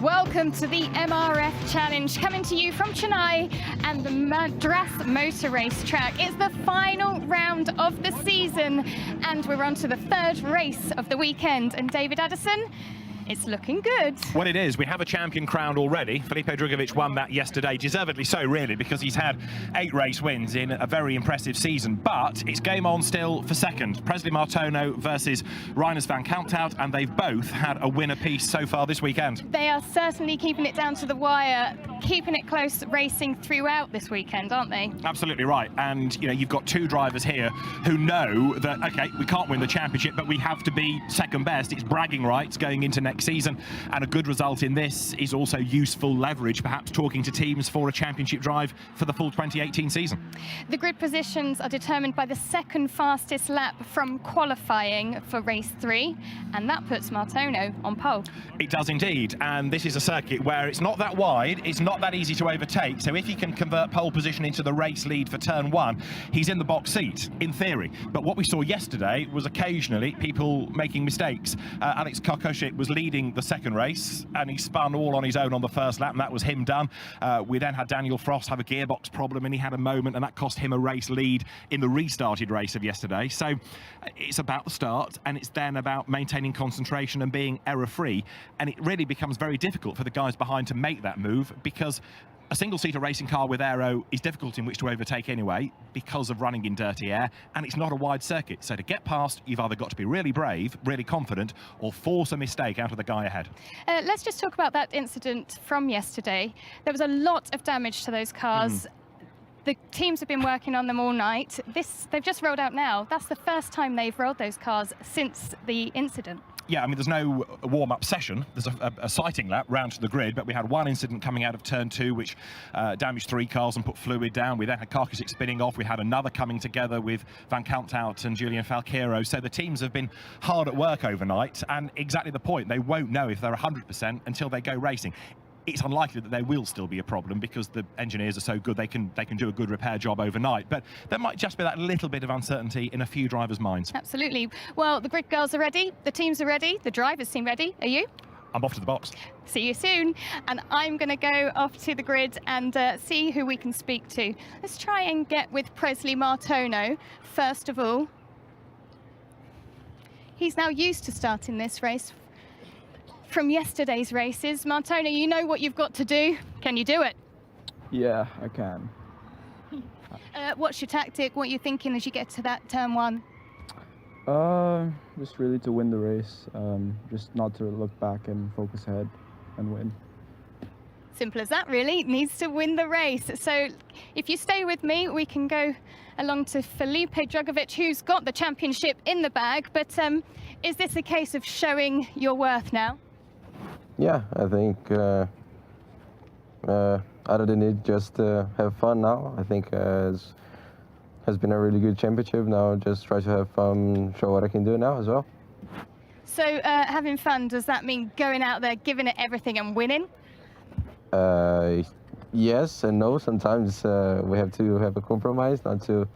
welcome to the MRF Challenge, coming to you from Chennai and the Madras Motor Race track. It's the final round of the season, and we're on to the third race of the weekend. And David Addison, it's looking good. Well, it is. We have a champion crowned already. Felipe Drugovich won that yesterday, deservedly so, really, because he's had 8 race wins in a very impressive season. But it's game on still for second. Presley Martono versus Reiners van Kalmthout, and they've both had a win apiece so far this weekend. They are certainly keeping it down to the wire, keeping it close racing throughout this weekend, aren't they? Absolutely right. And, you know, you've got 2 drivers here who know that, OK, we can't win the championship, but we have to be second best. It's bragging rights going into next season, and a good result in this is also useful leverage, perhaps talking to teams for a championship drive for the full 2018 season. The grid positions are determined by the second fastest lap from qualifying for race 3, and that puts Martono on pole. It does indeed, and this is a circuit where it's not that wide, it's not that easy to overtake, so if he can convert pole position into the race lead for turn 1, he's in the box seat, in theory. But what we saw yesterday was occasionally people making mistakes. Alex Kokoschik was leading the second race, and he spun all on his own on the first lap, and that was him done. We then had Daniel Frost have a gearbox problem, and he had a moment, and that cost him a race lead in the restarted race of yesterday. So it's about the start, and it's then about maintaining concentration and being error-free, and it really becomes very difficult for the guys behind to make that move, because a single-seater racing car with aero is difficult in which to overtake anyway because of running in dirty air, and it's not a wide circuit. So to get past, you've either got to be really brave, really confident, or force a mistake out of the guy ahead. Let's just talk about that incident from yesterday. There was a lot of damage to those cars. The teams have been working on them all night. They've just rolled out now. That's the first time they've rolled those cars since the incident. Yeah, I mean, there's no warm-up session. There's a sighting lap round to the grid, but we had one incident coming out of turn 2, which damaged 3 cars and put fluid down. We then had Karkasik spinning off. We had another coming together with Van Kalmthout and Julian Falqueiro. So the teams have been hard at work overnight, and exactly the point. They won't know if they're 100% until they go racing. It's unlikely that there will still be a problem because the engineers are so good they can do a good repair job overnight. But there might just be that little bit of uncertainty in a few drivers' minds. Absolutely. Well, the grid girls are ready, the teams are ready, the drivers seem ready. Are you? I'm off to the box. See you soon. And I'm going to go off to the grid and see who we can speak to. Let's try and get with Presley Martono first of all. He's now used to starting this race from yesterday's races. Martono, you know what you've got to do. Can you do it? Yeah, I can. What's your tactic? What are you thinking as you get to that turn 1? Just really to win the race. Just not to look back and focus ahead and win. Simple as that, really. Needs to win the race. So if you stay with me, we can go along to Felipe Drugovich, who's got the championship in the bag. But is this a case of showing your worth now? Yeah, I think other than it, just have fun now. I think has been a really good championship. Now just try to have fun, show what I can do now as well. So having fun, does that mean going out there, giving it everything and winning? Yes and no. Sometimes we have to have a compromise, not to,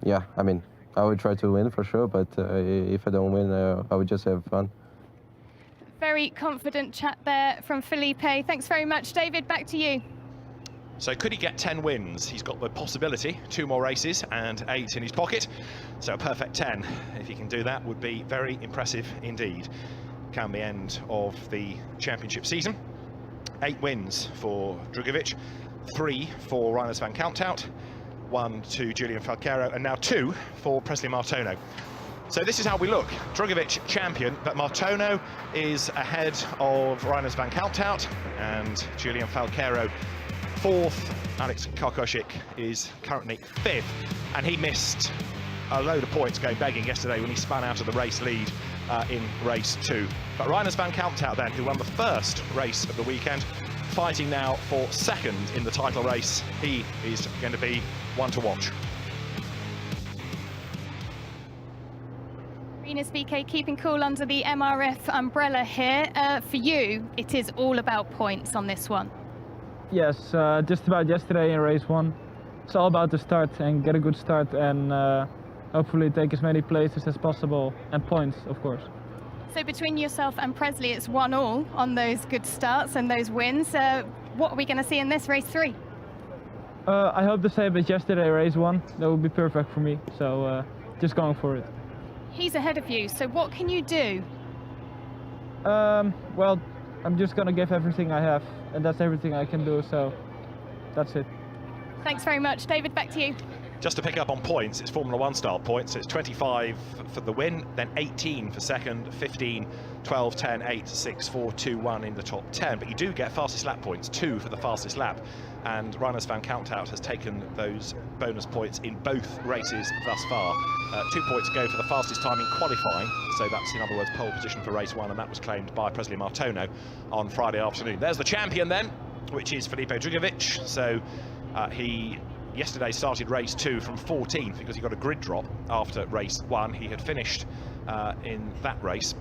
yeah, I mean, I would try to win for sure, but if I don't win, I would just have fun. Very confident chat there from Felipe. Thanks very much. David, back to you. So could he get 10 wins? He's got the possibility, 2 more races and 8 in his pocket. So a perfect 10, if he can do that, would be very impressive indeed. Come the end of the championship season. 8 wins for Drugovich, 3 for Reiners van Kalmthout, 1 to Julian Falqueiro, and now 2 for Presley Martono. So this is how we look. Drugovich champion, but Martono is ahead of Reiners van Kalmthout and Julian Falqueiro 4th. Alex Kokoschik is currently 5th, and he missed a load of points going begging yesterday when he spun out of the race lead in race 2. But Reiners van Kalmthout then, who won the first race of the weekend, fighting now for 2nd in the title race. He is going to be one to watch. Rinus VK keeping cool under the MRF umbrella here. For you, it is all about points on this one. Yes, just about yesterday in race 1. It's all about the start and get a good start and hopefully take as many places as possible and points, of course. So between yourself and Presley, it's 1-1 on those good starts and those wins. What are we going to see in this race 3? I hope the same as yesterday, race 1. That would be perfect for me. So just going for it. He's ahead of you, so what can you do? Well, I'm just going to give everything I have, and that's everything I can do, so that's it. Thanks very much. David, back to you. Just to pick up on points, it's Formula 1 style points. It's 25 for the win, then 18 for second, 15, 12, 10, 8, 6, 4, 2, 1 in the top 10. But you do get fastest lap points, 2 for the fastest lap. And Reiners van Countout has taken those bonus points in both races thus far. 2 points go for the fastest time in qualifying. So that's, in other words, pole position for race 1, and that was claimed by Presley Martono on Friday afternoon. There's the champion then, which is Filipe Drugovich. So he yesterday started race 2 from 14th because he got a grid drop after race 1. He had finished in that race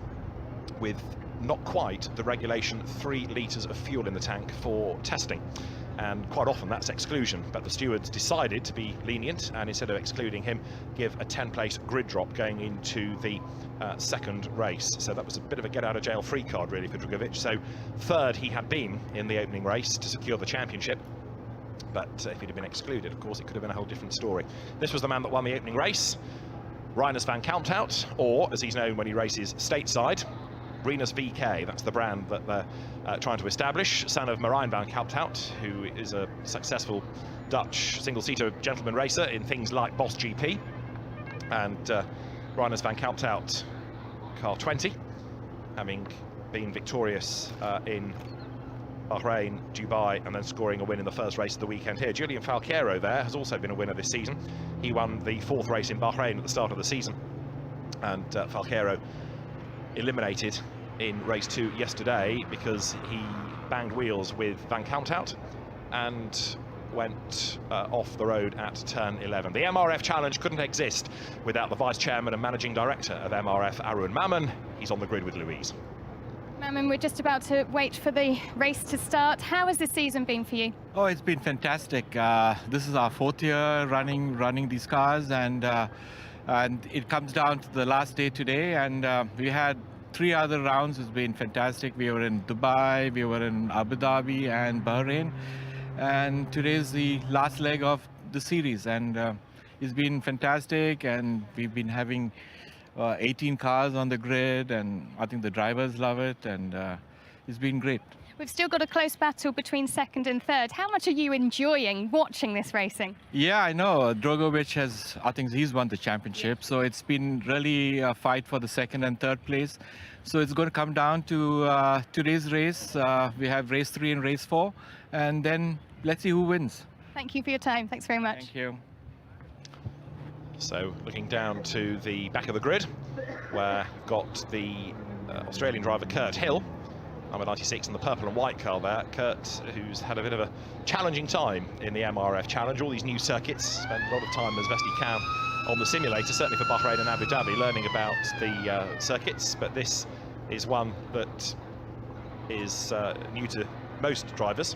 with not quite the regulation 3 litres of fuel in the tank for testing, and quite often that's exclusion, but the stewards decided to be lenient and instead of excluding him, give a 10-place grid drop going into the second race. So that was a bit of a get out of jail free card really for Drugovich. So third he had been in the opening race to secure the championship. But if he'd have been excluded, of course, it could have been a whole different story. This was the man that won the opening race, Reiners van Countout, or as he's known when he races stateside, Reiners VK. That's the brand that they're trying to establish. Son of Marijn van Countout, who is a successful Dutch single-seater gentleman racer in things like Boss GP. And Reiners van Countout, car 20, having been victorious in Bahrain, Dubai, and then scoring a win in the first race of the weekend here. Julian Falqueiro there has also been a winner this season. He won the 4th race in Bahrain at the start of the season, and Falqueiro eliminated in race 2 yesterday because he banged wheels with Van Countout and went off the road at turn 11. The MRF Challenge couldn't exist without the Vice Chairman and Managing Director of MRF, Arun Mammon. He's on the grid with Louise. Mammon, we're just about to wait for the race to start. How has this season been for you? Oh, it's been fantastic. This is our 4th year running these cars, and it comes down to the last day today, and we had 3 other rounds. It's been fantastic. We were in Dubai, we were in Abu Dhabi and Bahrain, and today is the last leg of the series, and it's been fantastic, and we've been having 18 cars on the grid, and I think the drivers love it, and it's been great. We've still got a close battle between 2nd and 3rd. How much are you enjoying watching this racing? Yeah, I know. Drugovich I think he's won the championship, so it's been really a fight for the 2nd and 3rd place. So it's going to come down to today's race. We have race 3 and race 4, and then let's see who wins. Thank you for your time. Thanks very much. Thank you. So looking down to the back of the grid, where we've got the Australian driver Kurt Hill, number 96 in the purple and white car there. Kurt, who's had a bit of a challenging time in the MRF Challenge, all these new circuits, spent a lot of time as best he can on the simulator, certainly for Bahrain and Abu Dhabi, learning about the circuits, but this is one that is new to most drivers.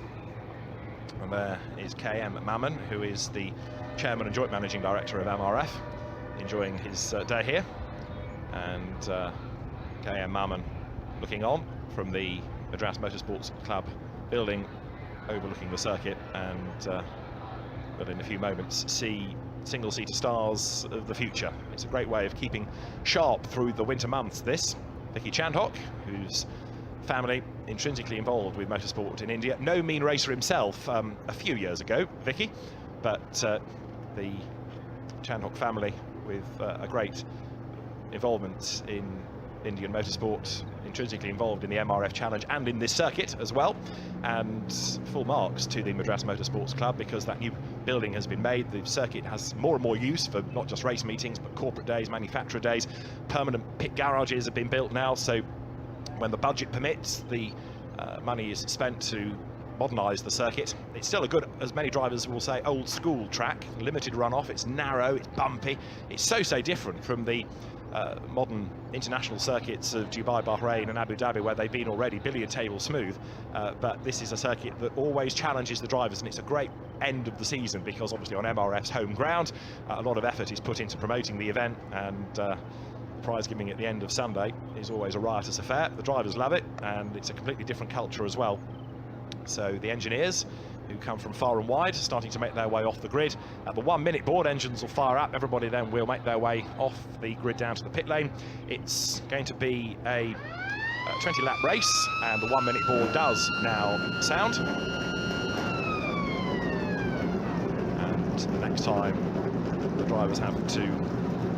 And there is KM Mammon, who is the Chairman and Joint Managing Director of MRF, enjoying his day here. And KM Mammon looking on from the Madras Motorsports Club building overlooking the circuit, and will in a few moments see single-seater stars of the future. It's a great way of keeping sharp through the winter months, this. Vicky Chandhok, whose family intrinsically involved with motorsport in India. No mean racer himself a few years ago, Vicky, but the Chandhok family with a great involvement in Indian motorsport, intrinsically involved in the MRF Challenge and in this circuit as well, and full marks to the Madras Motorsports Club because that new building has been made. The circuit has more and more use for not just race meetings but corporate days, manufacturer days. Permanent pit garages have been built now, so when the budget permits, the money is spent to modernise the circuit. It's still a good, as many drivers will say, old school track, limited runoff. It's narrow, it's bumpy, it's so different from the modern international circuits of Dubai, Bahrain and Abu Dhabi, where they've been already billiard table smooth, but this is a circuit that always challenges the drivers, and it's a great end of the season because obviously on MRF's home ground a lot of effort is put into promoting the event, and prize giving at the end of Sunday is always a riotous affair. The drivers love it, and it's a completely different culture as well. So the engineers, who come from far and wide, starting to make their way off the grid. At the 1 minute board, engines will fire up. Everybody then will make their way off the grid down to the pit lane. It's going to be a 20-lap race, and the 1 minute board does now sound. And the next time the drivers have to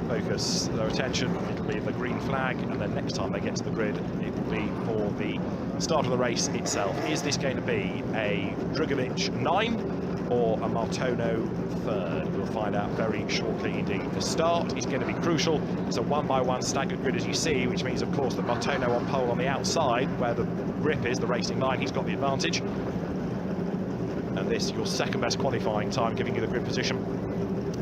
focus their attention, it'll be the green flag, and then next time they get to the grid, it will be for the start of the race itself. Is this going to be a Drugovic 9 or a Martono 3rd? We'll find out very shortly indeed. The start is going to be crucial. It's a 1-by-1 staggered grid, as you see, which means, of course, that Martono on pole on the outside, where the grip is, the racing line, he's got the advantage. And this, your second best qualifying time, giving you the grid position,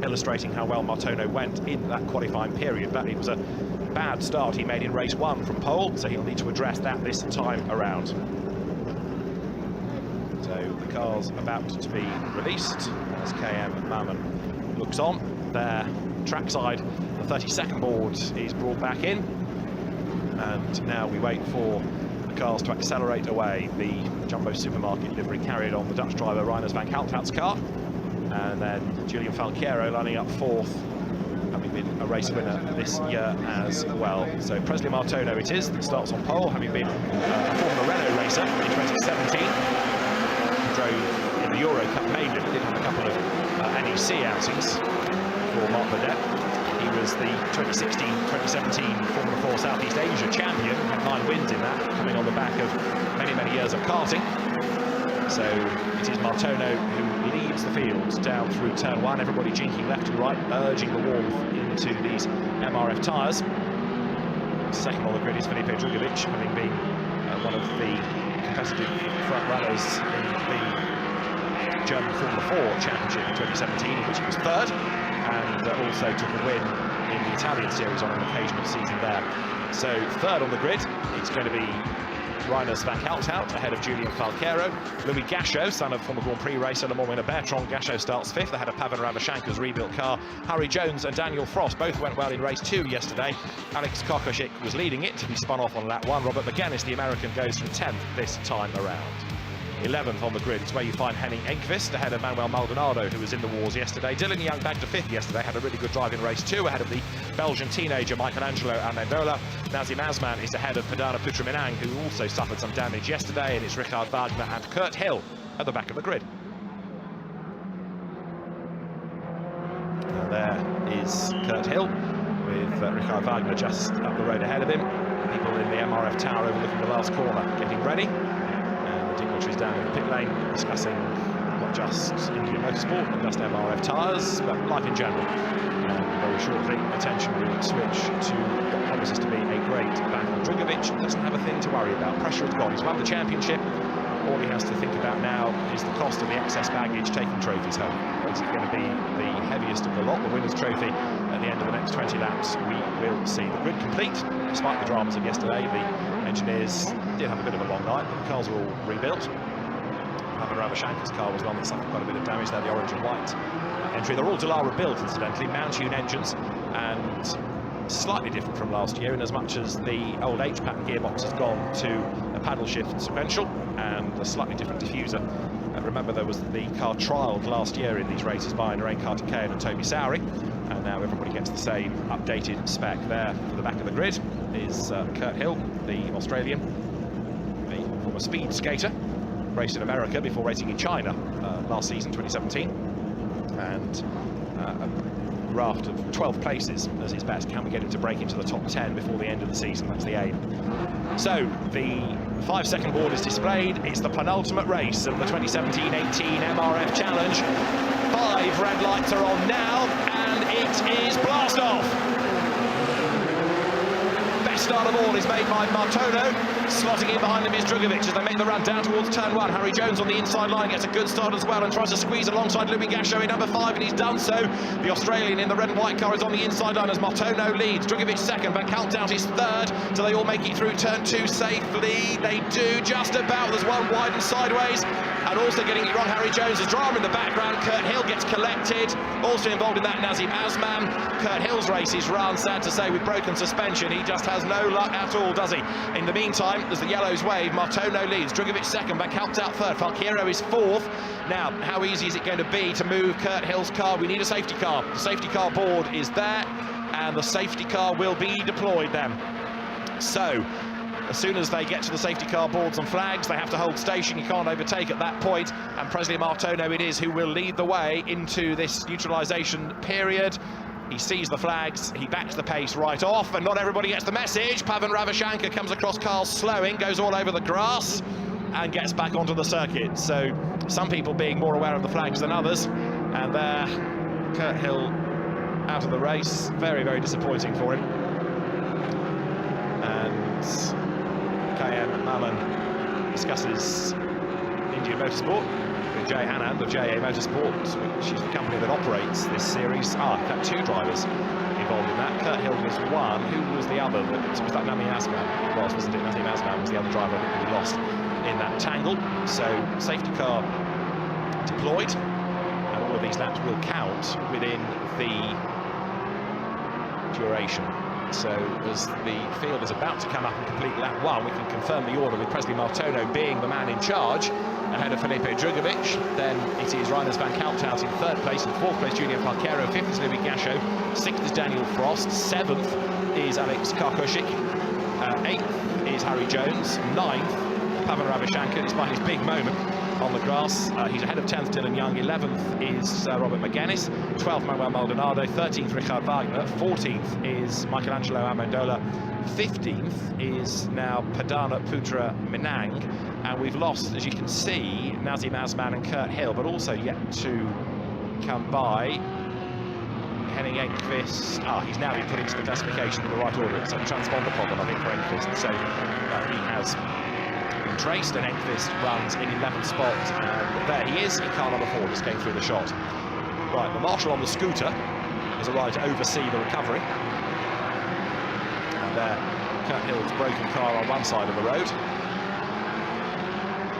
illustrating how well Martono went in that qualifying period. But it was a bad start he made in race 1 from pole, so he'll need to address that this time around. So the car's about to be released as KM Mammon looks on. Their trackside, the 32nd board is brought back in, and now we wait for the cars to accelerate away. The Jumbo Supermarket livery carried on the Dutch driver Reiners van Kalthout's car, and then Julian Falchiero lining up 4th, having been a race winner this year as well. So Presley Martono it is that starts on pole, having been a former Renault racer in 2017. He drove in the Euro Cup mainly, but did have a couple of NEC outings for Marc Badet. He was the 2016-2017 Formula 4 Southeast Asia champion, had 9 wins in that, coming on the back of many, many years of karting. So it is Martono who leads the field down through turn 1, everybody jinking left and right, urging the warmth into these MRF tyres. Second on the grid is Felipe Drugovic, having been one of the competitive front runners in the German Formula 4 Championship in 2017, in which he was 3rd, and also took a win in the Italian series on an occasional season there. So 3rd on the grid, it's going to be Reiners van Kalthout ahead of Julian Falchiero. Louis Gachot, son of former Grand Prix racer Le Mans winner Bertrand Gachot, starts 5th ahead of Pavan Ravichanka's rebuilt car. Harry Jones and Daniel Frost both went well in race 2 yesterday. Alex Kokoschik was leading it to be spun off on lap 1. Robert McGuinness, the American, goes from 10th this time around. 11th on the grid is where you find Henning Enqvist ahead of Manuel Maldonado, who was in the wars yesterday. Dylan Young bagged a 5th yesterday, had a really good drive in race 2 ahead of the Belgian teenager Michelangelo Amendola. Nazim Azman is ahead of Perdana Putraminang, who also suffered some damage yesterday, and it's Richard Wagner and Kurt Hill at the back of the grid. And there is Kurt Hill with Richard Wagner just up the road ahead of him. People in the MRF tower overlooking the last corner getting ready. Dignitaries down in the pit lane discussing not just Indian motorsport, not just MRF tyres, but life in general. And very shortly, attention will switch to what promises to be a great battle. Drugovic doesn't have a thing to worry about. Pressure is gone. He's won the championship. All he has to think about now is the cost of the excess baggage taking trophies home. Is it going to be the heaviest of the lot, the winner's trophy, at the end of the next 20 laps? We will see. The grid complete, despite the dramas of yesterday. The engineers did have a bit of a long night, but the cars were all rebuilt. Pavan Ravichanka's car was one that suffered quite a bit of damage there, the orange and white entry. They're all Dallara built, incidentally, Mountune engines, and slightly different from last year in as much as the old H-pattern gearbox has gone to a paddle shift sequential and a slightly different diffuser. Remember, there was the car trialled last year in these races by Narain Kartikeyan and Toby Sowry, and now everybody gets the same updated spec. There for the back of the grid is Kurt Hill, the Australian, a former speed skater, raced in America before racing in China last season, 2017, and a raft of 12 places as his best. Can we get him to break into the top 10 before the end of the season? That's the aim. So the 5-second board is displayed. It's the penultimate race of the 2017-18 MRF Challenge. 5 red lights are on now, and it is blast off. Best start of all is made by Martono. Slotting in behind him is Drugovic as they make the run down towards turn 1. Harry Jones on the inside line gets a good start as well and tries to squeeze alongside Louis Gachot in number 5, and he's done so. The Australian in the red and white car is on the inside line as Martono leads. Drugovic second, Van Kalthout is 3rd. Do they all make it through turn 2 safely? They do, just about. There's one wide and sideways. and also getting it wrong, Harry Jones' drama in the background. Kurt Hill gets collected, also involved in that Nazim Azman. Kurt Hill's race is run, sad to say, with broken suspension. He just has no luck at all, does he? In the meantime, as the yellows wave, Martono leads, Drugovic second, Van Kalpt out third, Falqueiro is fourth. Now, how easy is it going to be to move Kurt Hill's car? We need a safety car. The safety car board is there, and the safety car will be deployed then. So, as soon as they get to the safety car boards and flags, they have to hold station. You can't overtake at that point, and Presley Martono it is who will lead the way into this neutralisation period. He sees the flags, he backs the pace right off, and not everybody gets the message. Pavan Ravichanka comes across Carl's slowing, goes all over the grass, and gets back onto the circuit. So some people being more aware of the flags than others, and there, Kurt Hill out of the race. Very, very disappointing for him. And KM Malan discusses Indian Motorsport with Jay Anand of JA Motorsport, which is the company that operates this series. In fact, two drivers involved in that. Kurt Hill was one. Who was the other? Was that Nazim Azman? It was, wasn't it? Nazim Azman was the other driver that we lost in that tangle. So safety car deployed, and all of these laps will count within the duration. So as the field is about to come up and complete lap one, we can confirm the order with Presley Martono being the man in charge ahead of Felipe Drugovic. Then it is Reiners Van Kalpt out in third place, in fourth place Julian Falqueiro, fifth is Louis Gachot, sixth is Daniel Frost, seventh is Alex Karkoshik, eighth is Harry Jones, ninth Pavan Ravichanka, despite his big moment on the grass. He's ahead of 10th Dylan Young, 11th is Robert McGuinness, 12th Manuel Maldonado, 13th Richard Wagner, 14th is Michelangelo Amendola, 15th is now Padana Putra Minang, and we've lost, as you can see, Nazim Azman and Kurt Hill, but also yet to come by Henning Enqvist. He's now been put into the classification in the right order. It's a transponder problem, I think, for Enqvist, so he has traced, and Enqvist runs in 11th spot, and there he is in car number 4, just came through the shot. Right, the marshal on the scooter has arrived to oversee the recovery, and there Kurt Hill's broken car on one side of the road.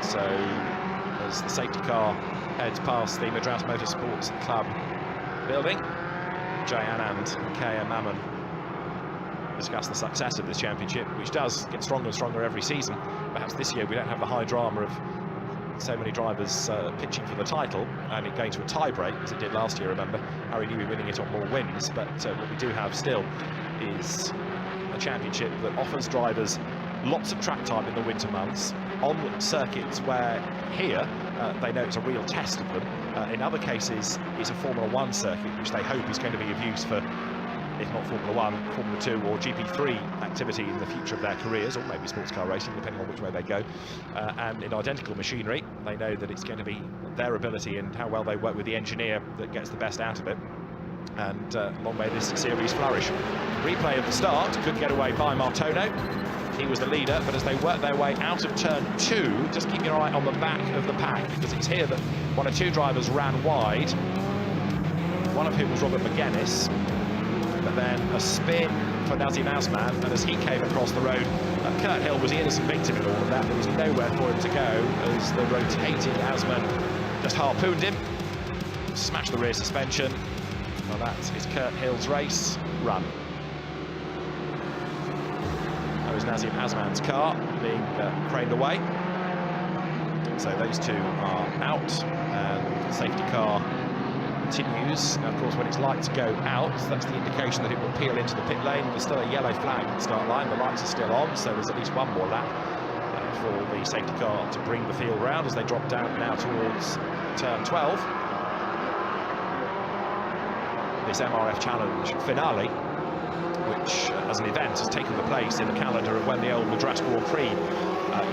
So as the safety car heads past the Madras Motorsports Club building, Jay Anand and KM Mammon discuss the success of this championship, which does get stronger and stronger every season. Perhaps this year we don't have the high drama of so many drivers pitching for the title and it going to a tie-break, as it did last year, remember. Harry Newey winning it on more wins, but what we do have still is a championship that offers drivers lots of track time in the winter months on circuits where here they know it's a real test of them. In other cases, it's a Formula 1 circuit, which they hope is going to be of use for, if not Formula 1, Formula 2 or GP3 activity in the future of their careers, or maybe sports car racing, depending on which way they go. And in identical machinery, they know that it's going to be their ability and how well they work with the engineer that gets the best out of it. And long may this series flourish. Replay of the start, good getaway by Martono. He was the leader, but as they work their way out of turn 2, just keep your eye on the back of the pack, because it's here that one or two drivers ran wide, one of whom was Robert McGuinness. But then a spin for Nazim Azman, and as he came across the road, Kurt Hill was the innocent victim in all of that. There was nowhere for him to go as the rotating Azman just harpooned him, smashed the rear suspension. Well, that is Kurt Hill's race run. That was Nazim Azman's car being craned away. So those two are out, and the safety car continues. Now, of course, when it's light to go out, that's the indication that it will peel into the pit lane. There's still a yellow flag at the start line. The lights are still on, so there's at least one more lap for the safety car to bring the field round as they drop down now towards turn 12. This MRF Challenge finale, which as an event has taken the place in the calendar of when the old Madras Grand Prix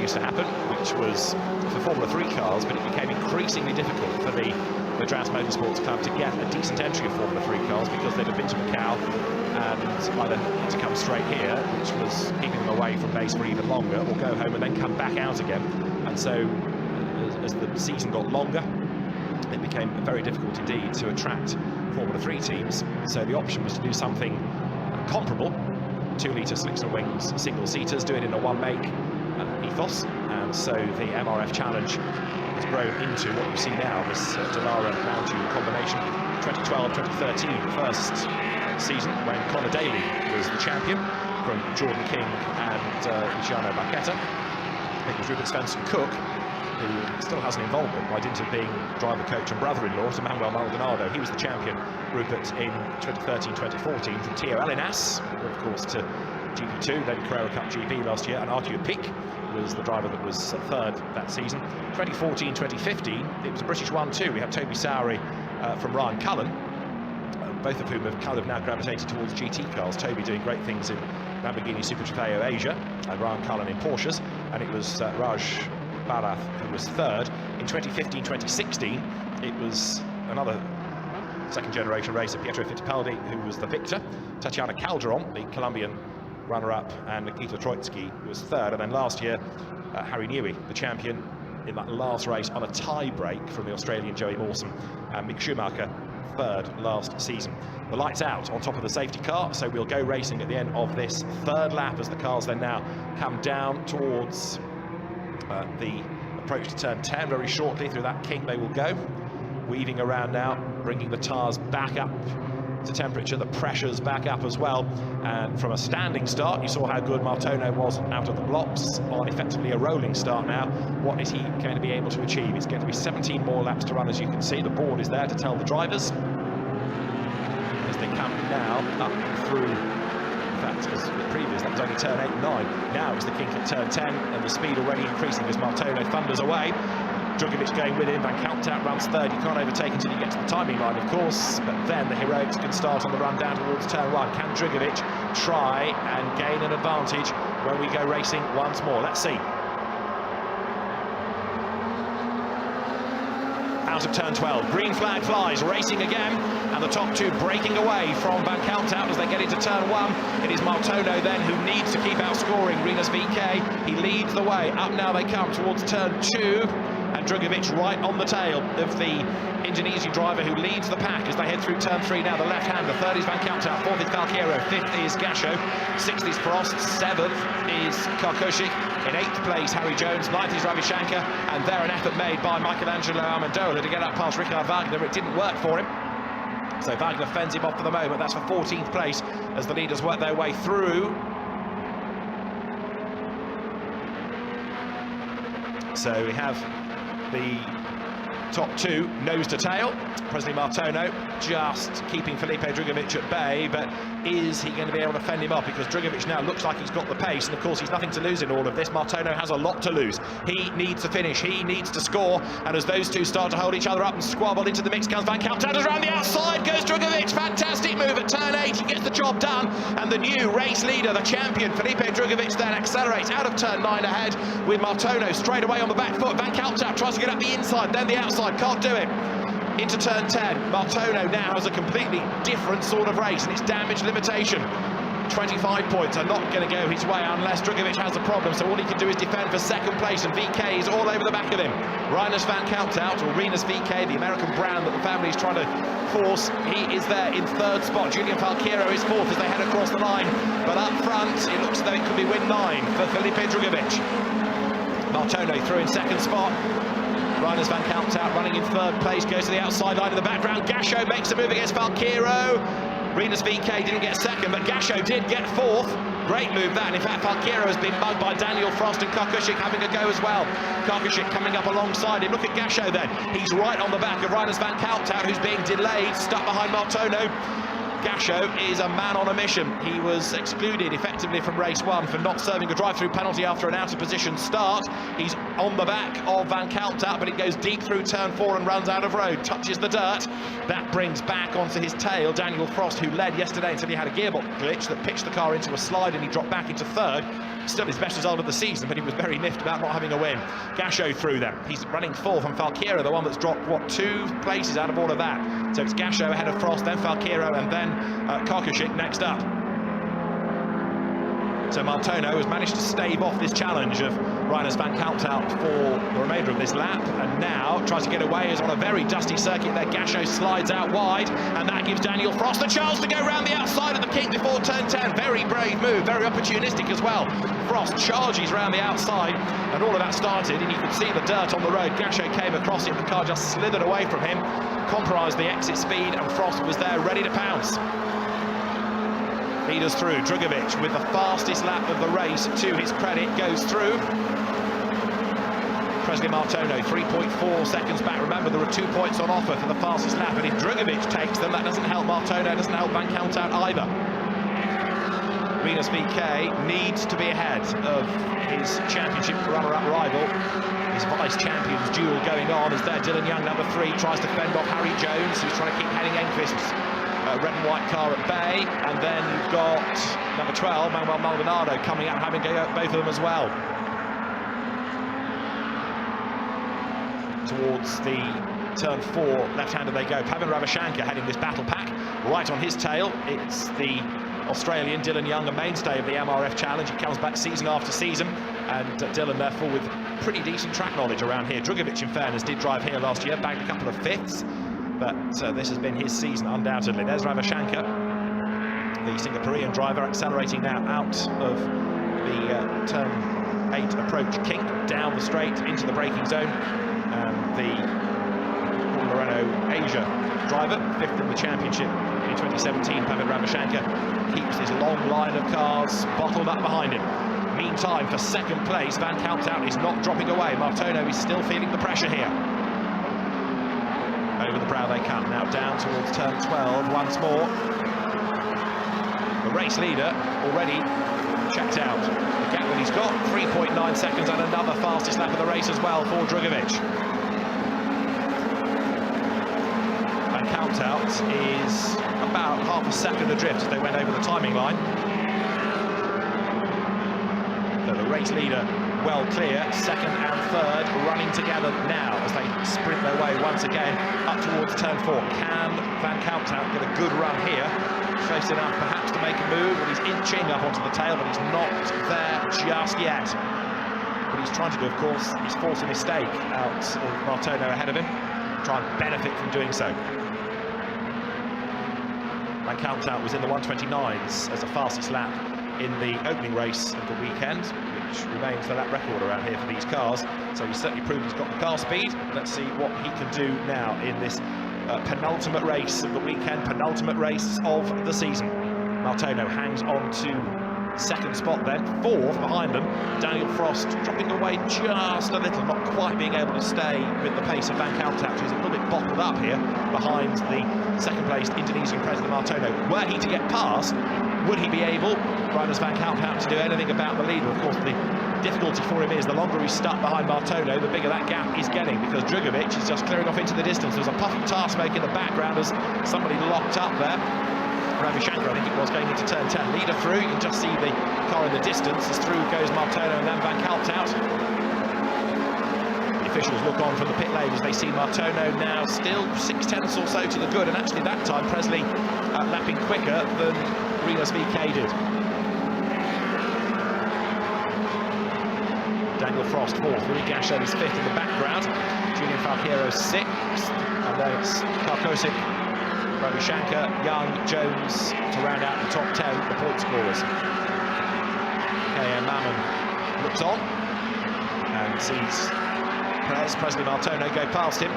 used to happen, which was for Formula 3 cars, but it became increasingly difficult for the Madras Motorsports Club to get a decent entry of Formula 3 cars because they'd have been to Macau and either had to come straight here, which was keeping them away from base for even longer, or go home and then come back out again. And so as the season got longer, it became very difficult indeed to attract Formula 3 teams. So the option was to do something comparable, 2-litre slicks and wings single-seaters, do it in a one-make ethos. And so the MRF Challenge has grown into what you see now, this Delara-Mountune combination. 2012-2013, first season when Conor Daly was the champion from Jordan King and Luciano Barchetta. I think it was Rupert Svensson-Cook who still has an involvement by dint of being driver, coach and brother-in-law to Manuel Maldonado. He was the champion, Rupert, in 2013-2014 from Tio Elinas, of course, to GP2, then Carrera Cup GP last year, and Arthur Pic was the driver that was third that season. 2014-2015, it was a British one too. We had Toby Sowery from Ryan Cullen, both of whom have kind of now gravitated towards GT cars. Toby doing great things in Lamborghini Super Trofeo Asia, and Ryan Cullen in Porsches, and it was Raj Barath who was third. In 2015-2016, it was another second generation racer, Pietro Fittipaldi, who was the victor. Tatiana Calderon, the Colombian runner-up, and Nikita Troitsky was third. And then last year, Harry Newey, the champion in that last race on a tie break from the Australian Joey Mawson, and Mick Schumacher third last season. The lights out on top of the safety car, so we'll go racing at the end of this third lap as the cars then now come down towards the approach to turn 10. Very shortly through that kink they will go, weaving around now, bringing the tires back up to temperature, the pressure's back up as well. And from a standing start, you saw how good Martono was out of the blocks on effectively a rolling start now. What is he going to be able to achieve? It's going to be 17 more laps to run, as you can see. The board is there to tell the drivers as they come now up through, in fact, as the previous, that was only turn 8 and 9. Now it's the kink at turn 10, and the speed already increasing as Martono thunders away. Drugovic going with him, Van Kalmthout runs third. You can't overtake until you get to the timing line, of course, but then the heroics can start on the run down towards turn 1. Can Drugovic try and gain an advantage when we go racing once more? Let's see. Out of turn 12, green flag flies, racing again, and the top two breaking away from Van Kalmthout as they get into turn 1. It is Martono then who needs to keep outscoring Rinus VK. He leads the way. Up now they come towards turn 2. And Drugovic right on the tail of the Indonesian driver who leads the pack as they head through turn 3 now, the left-hander. Third is Van Kalmthout, fourth is Valqueiro, fifth is Gasho, sixth is Prost, seventh is Karkoshik. In 8th place, Harry Jones, 9th is Ravi Shankar, and there an effort made by Michelangelo Amendola to get up past Richard Wagner. It didn't work for him, so Wagner fends him off for the moment. That's for 14th place as the leaders work their way through. So we have the top two nose to tail. Presley Martono just keeping Felipe Drugovic at bay, but is he going to be able to fend him off? Because Drugovic now looks like he's got the pace, and of course he's nothing to lose in all of this. Martono has a lot to lose. He needs to finish, he needs to score, and as those two start to hold each other up and squabble into the mix, comes Van Kalmthout around the outside, goes Drugovic, fantastic move at turn 8, he gets the job done, and the new race leader, the champion, Felipe Drugovic, then accelerates out of turn 9 ahead with Martono straight away on the back foot. Van Kalmthout tries to get up the inside, then the outside, can't do it. Into turn 10, Martono now has a completely different sort of race, and it's damage limitation. 25 points are not going to go his way unless Drugovic has a problem, so all he can do is defend for second place, and VK is all over the back of him. Rinus Van Kalmthout, or Rinus VK, the American brand that the family is trying to force, he is there in third spot. Julian Falqueiro is fourth as they head across the line, but up front it looks as though it could be win 9 for Felipe Drugovic. Martono through in second spot. Rinus Van Kalmthout running in third place, goes to the outside line in the background. Gasho makes a move against Falqueiro. Rinus VK didn't get second, but Gasho did get fourth. Great move that, and in fact Falqueiro has been mugged by Daniel Frost and Karkoshik having a go as well. Karkoshik coming up alongside him. Look at Gasho then, he's right on the back of Rinus Van Kalmthout, who's being delayed, stuck behind Martono. Gasho is a man on a mission. He was excluded effectively from race 1 for not serving a drive-through penalty after an out-of-position start. He's on the back of Van Kalmthout, but it goes deep through turn 4 and runs out of road, touches the dirt. That brings back onto his tail Daniel Frost, who led yesterday until he had a gearbox glitch that pitched the car into a slide and he dropped back into third. Still his best result of the season, but he was very miffed about not having a win. Gasho through them. He's running 4th, and Falqueiro, the one that's dropped, what, 2 places out of all of that. So it's Gasho ahead of Frost, then Falqueiro, and then Karkoshik next up. So Martono has managed to stave off this challenge of Reiners van Kalmthout for the remainder of this lap, and now tries to get away, is on a very dusty circuit there. Gachot slides out wide, and that gives Daniel Frost the chance to go round the outside of the kink before turn 10. Very brave move, very opportunistic as well. Frost charges round the outside, and all of that started, and you could see the dirt on the road. Gachot came across it, the car just slithered away from him, compromised the exit speed, and Frost was there ready to pounce. Leaders through. Drugovic with the fastest lap of the race, to his credit, goes through. Presley Martono 3.4 seconds back. Remember, there are 2 points on offer for the fastest lap, and if Drugovic takes them, that doesn't help Martono, doesn't help van Kalmthout either. Rinus VK needs to be ahead of his championship runner-up rival. His vice-champions duel going on as there. Dylan Young, number 3, tries to fend off Harry Jones, who's trying to keep Henning Engqvist's red and white car at bay, and then you've got number 12, Manuel Maldonado, coming up, having to go at both of them as well. Towards the turn 4, left-hander they go. Pavan Ravichanka heading this battle pack. Right on his tail, it's the Australian Dylan Young, a mainstay of the MRF Challenge. He comes back season after season, and Dylan therefore with pretty decent track knowledge around here. Drugovic, in fairness, did drive here last year, bagged a couple of 5ths. But this has been his season, undoubtedly. There's Ravichanka, the Singaporean driver, accelerating now out of the turn 8 approach kink, down the straight into the braking zone. And the Moreno Asia driver, 5th in the championship in 2017, Pavan Ravichanka, keeps this long line of cars bottled up behind him. Meantime, for 2nd place, van Kalmthout is not dropping away. Martono is still feeling the pressure here. Over the brow they come, now down towards turn 12 once more. The race leader already checked out. The gap that he's got, 3.9 seconds, and another fastest lap of the race as well for Drugovic. Van Kalmthout is about half a second adrift as they went over the timing line. So the race leader well clear, 2nd and 3rd running together now as they sprint their way once again up towards turn 4. Can van Kalmthout get a good run here? Close enough perhaps to make a move, but he's inching up onto the tail, but he's not there just yet. What he's trying to do, of course, is force a mistake out of Martono ahead of him, try and benefit from doing so. Van Kalmthout was in the 129s as the fastest lap in the opening race of the weekend, which remains the lap record around here for these cars. So he's certainly proved he's got the car speed. Let's see what he can do now in this penultimate race of the weekend, penultimate race of the season. Martono hangs on to 2nd spot then, 4th behind them. Daniel Frost dropping away just a little, not quite being able to stay with the pace of van Kalmthout, who's a little bit bottled up here behind the 2nd placed Indonesian President Martono. Were he to get past, would he be able, Reiners van Kalmthout, to do anything about the leader? Of course, the difficulty for him is the longer he's stuck behind Martono, the bigger that gap is getting, because Drugovic is just clearing off into the distance. There's a puff of tar smoke in the background as somebody locked up there. Ravichanka, I think it was, going into turn 10. Leader through, you can just see the car in the distance. As through goes Martono and then van Kalmthout. The officials look on from the pit lane as they see Martono now still 6/10 or so to the good, and actually that time Presley lapping quicker than Rinus VK did. Daniel Frost 4th, Willie Gachot is 5th in the background, Julian Falquiero 6th, and then it's Karkosik, Ravichanka, Young, Jones to round out the top 10, the point scorers. KM Mammon looks on and sees Presley Martono go past him.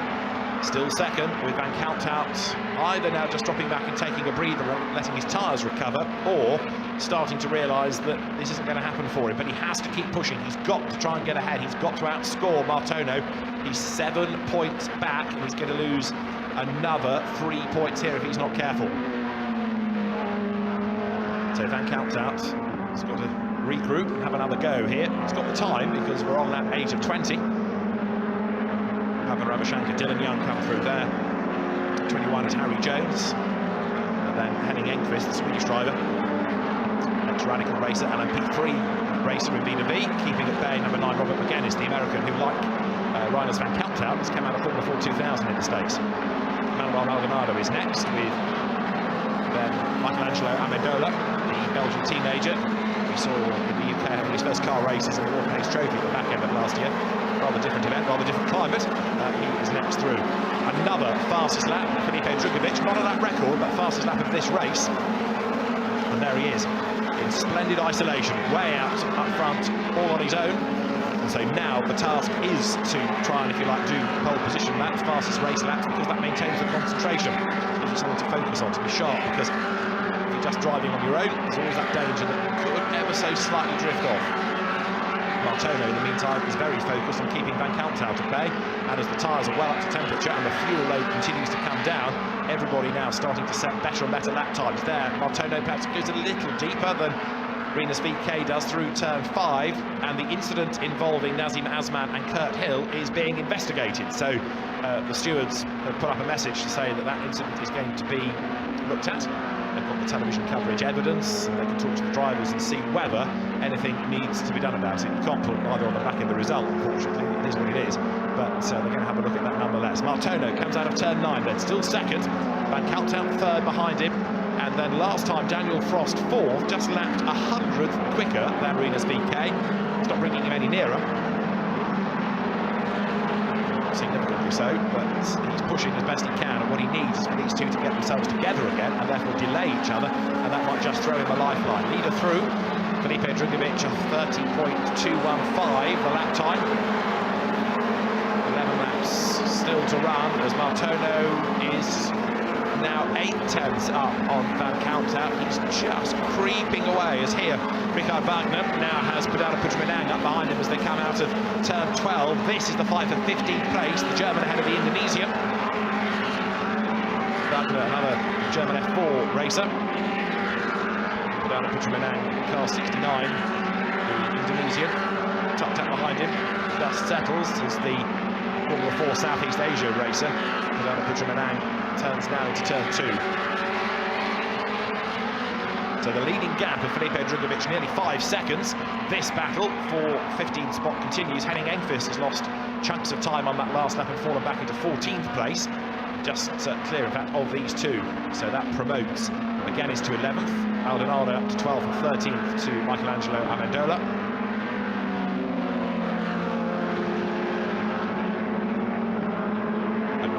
Still 2nd, with van Kalmthout either now just dropping back and taking a breather and letting his tyres recover, or starting to realise that this isn't going to happen for him. But he has to keep pushing. He's got to try and get ahead. He's got to outscore Martono. He's 7 points back, and he's going to lose another 3 points here if he's not careful. So van Kalmthout has got to regroup and have another go here. He's got the time because we're on lap 8 of 20. Pavan Ravichanka, Dylan Young come through there. 21 is Harry Jones. And then Henning Engqvist, the Swedish driver. Next radical racer, LMP3 racer in B2B. Keeping at bay, number 9, Robert McGuinness, the American, who, like Reiners van Kalmthout, has come out of Formula 4 2000 in the States. Manuel Maldonado is next, with then Michelangelo Amendola, the Belgian teenager, who we saw in the UK having his first car races in the Autumn Hayes Trophy at the back end of last year. Rather different event, rather different climate. He is next through. Another fastest lap, Felipe Drugovich, not a lap record, but fastest lap of this race. And there he is, in splendid isolation, way out up front, all on his own. And so now the task is to try and, if you like, do pole position laps, fastest race laps, because that maintains the concentration. Gives you something to focus on, to be sharp, because if you're just driving on your own, there's always that danger that you could ever so slightly drift off. Martono, in the meantime, is very focused on keeping Van Kant out of bay, and as the tyres are well up to temperature and the fuel load continues to come down, everybody now starting to set better and better lap times there. Martono perhaps goes a little deeper than Rinus VK does through turn 5, and the incident involving Nazim Azman and Kurt Hill is being investigated. So the stewards have put up a message to say that that incident is going to be looked at. They've got the television coverage evidence, and they can talk to the drivers and see whether anything needs to be done about it. You can't put either on the back of the result, unfortunately. It is what it is, but they're going to have a look at that nonetheless. Martono comes out of turn 9, then still second. Van Kalthout third behind him. And then last time, Daniel Frost fourth, just lapped 100th quicker than Rinus VK. It's not bringing him any nearer. Significantly so, but he's pushing as best he can, and what he needs is for these two to get themselves together again and therefore delay each other, and that might just throw him a lifeline. Leader through, Felipe Drugovich, a 30.215 the lap time. 11 laps still to run as Martono is now 8/10 up on Van Kalthout. He's just creeping away as here Richard Wagner now has Padana Puigdemont up behind him as they come out of turn 12. This is the fight for 15th place, the German ahead of the Indonesian. Wagner, another German F4 racer. Padana Puigdemont, car 69, the Indonesian, tucked up behind him. Dust settles as the Formula 4 Southeast Asia racer. Padana Puigdemont turns now into turn 2. So the leading gap of Felipe Drugovich, nearly 5 seconds. This battle for 15th spot continues. Henning Engqvist has lost chunks of time on that last lap and fallen back into 14th place. Just clear, in fact, of these two. So that promotes Magenis to 11th, Maldonado up to 12th and 13th to Michelangelo Amendola.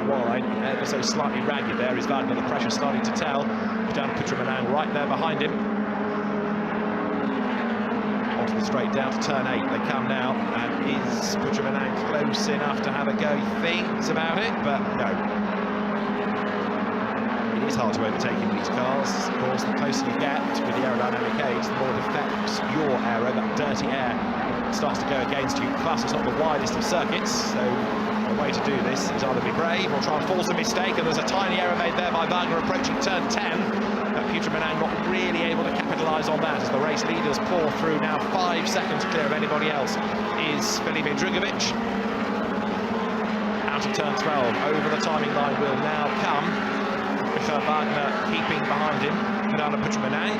Wide, ever so slightly ragged there is Wagner, the pressure starting to tell. Down Puigdemont right there behind him. Onto the straight down to turn 8 they come now, and is Puigdemont close enough to have a go? He thinks about it, but no. It is hard to overtake in these cars. Of course, the closer you get with the aerodynamic aids, the more it affects your aero. That dirty air starts to go against you. Plus, it's not the widest of circuits, so the way to do this is either be brave or try and force a mistake, and there's a tiny error made there by Wagner approaching turn 10. Puigdemont not really able to capitalise on that as the race leaders pour through. Now 5 seconds clear of anybody else is Felipe Drugovich. Out of turn 12, over the timing line will now come Richard Wagner keeping behind him. Padana Puigdemont.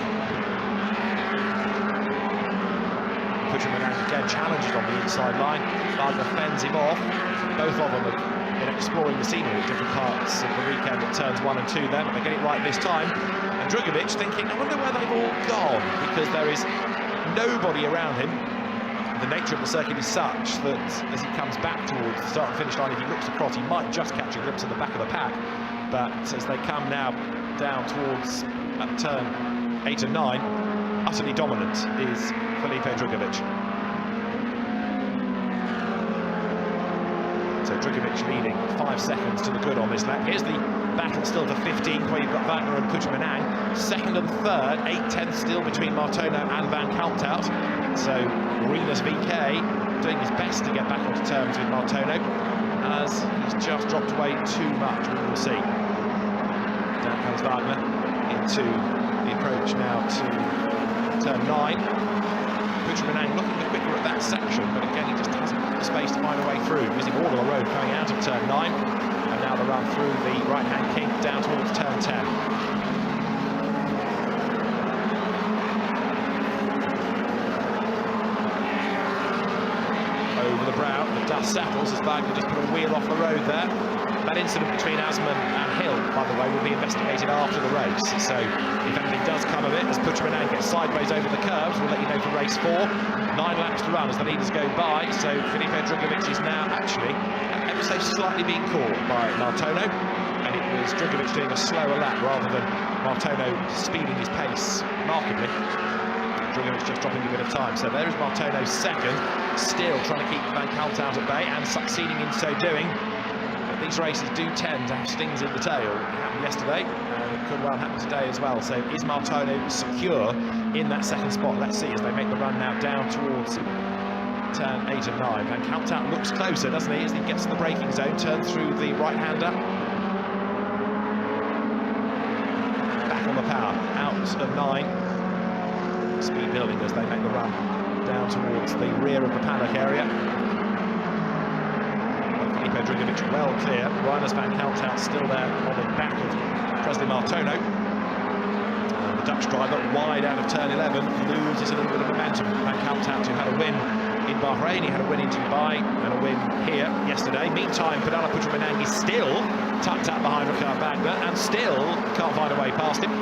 Puigdemont again challenges on the inside line. Wagner fends him off. Both of them have been exploring the scenery at different parts of the weekend at turns 1 and 2 then, but they get it right this time. And Drugovich thinking, I wonder where they've all gone, because there is nobody around him. The nature of the circuit is such that as he comes back towards the start and finish line, if he looks across, he might just catch a glimpse of the back of the pack. But as they come now down towards turn 8 and 9, utterly dominant is Felipe Drugovich. So Drugovich leading 5 seconds to the good on this lap. Here's the battle still for 15th, where you've got Wagner and Puigdemont. Second and third, 8/10 still between Martono and Van Kalthout. So Rinus VK doing his best to get back onto terms with Martono, as he's just dropped away too much. We will see. Down comes Wagner into the approach now to turn 9. Puigdemont looking the quicker at that section, but again, he just hasn't got the space to find a way through, using all of the road coming out of turn 9, and now the run through the right-hand kink down towards turn 10. Over the brow, the dust settles as Wagner just put a wheel off the road there. that incident between Asman and Hill, by the way, will be investigated after the race. So if anything does come of it, as Putraman gets sideways over the curbs, we'll let you know for race 4. 9 laps to run as the leaders go by. So Felipe Drugovich is now actually ever so slightly being caught by Martono. And it was Drugovich doing a slower lap rather than Martono speeding his pace markedly. Drugovich just dropping a bit of time. So there is Martono's second, still trying to keep Van Kalthout at bay and succeeding in so doing. But these races do tend to have stings in the tail. It happened yesterday, and it could well happen today as well. So is Martono secure in that second spot? Let's see as they make the run now down towards turn 8 and 9. Van Kalthout looks closer, doesn't he, as he gets to the braking zone, turns through the right-hander. Back on the power, out of 9. Speed building as they make the run down towards the rear of the paddock area. Felipe Drugovich well clear. Reiners Van Kalthout still there on the back of Presley Martono. And the Dutch driver wide out of turn 11 loses a little bit of momentum. Van Kalthout, who had a win in Bahrain, he had a win in Dubai and a win here yesterday. Meantime, Pedala Putramanang is still tucked up behind Ricard Wagner and still can't find a way past him.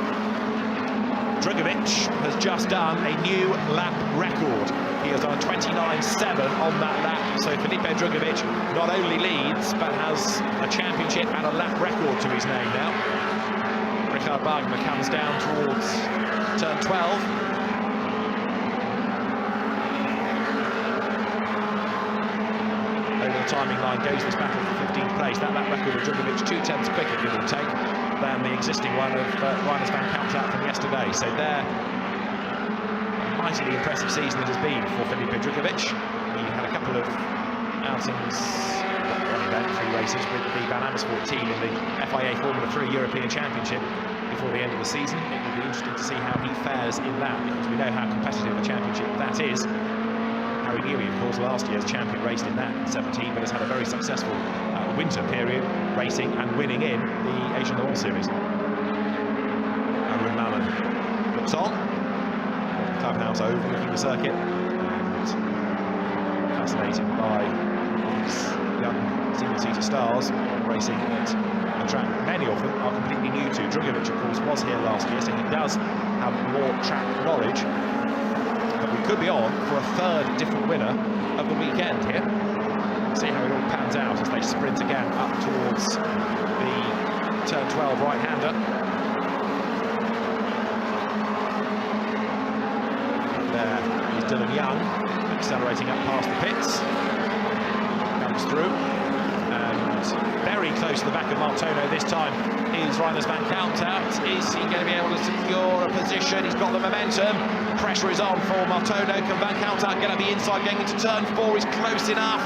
Drugovich has just done a new lap record. He has done a 29.7 on that lap. So Felipe Drugovich not only leads, but has a championship and a lap record to his name now. Ricard Wagner comes down towards turn 12. Over the timing line goes this battle for 15th place. That lap record of Drugovich 2/10 quicker, give or take, than the existing one of Reiners Van Kalthout from yesterday. So there, a mightily impressive season it has been for Felipe Drugovich. He had a couple of outings, one event, 3 races with the Van Amersfoort team in the FIA Formula 3 European Championship before the end of the season. It will be interesting to see how he fares in that, because we know how competitive a championship that is. Harry Newey, of course, last year's champion, raced in that in 17, but has had a very successful winter period racing and winning in the Asian Le Mans Series. Arun Malin looks on, clubhouse overlooking the circuit, and fascinated by these young single-seater stars racing at a track many of them are completely new to. Drugovich, of course, was here last year, so he does have more track knowledge. But we could be on for a third different winner of the weekend here. See how it all pans out as they sprint again up towards the turn 12 right-hander. There is Dylan Young accelerating up past the pits. Comes through. And very close to the back of Martono this time is Reiners Van Kalthout. Is he going to be able to secure a position? He's got the momentum. Pressure is on for Martono. Can Van Kalthout get at the inside going into turn 4? He's close enough.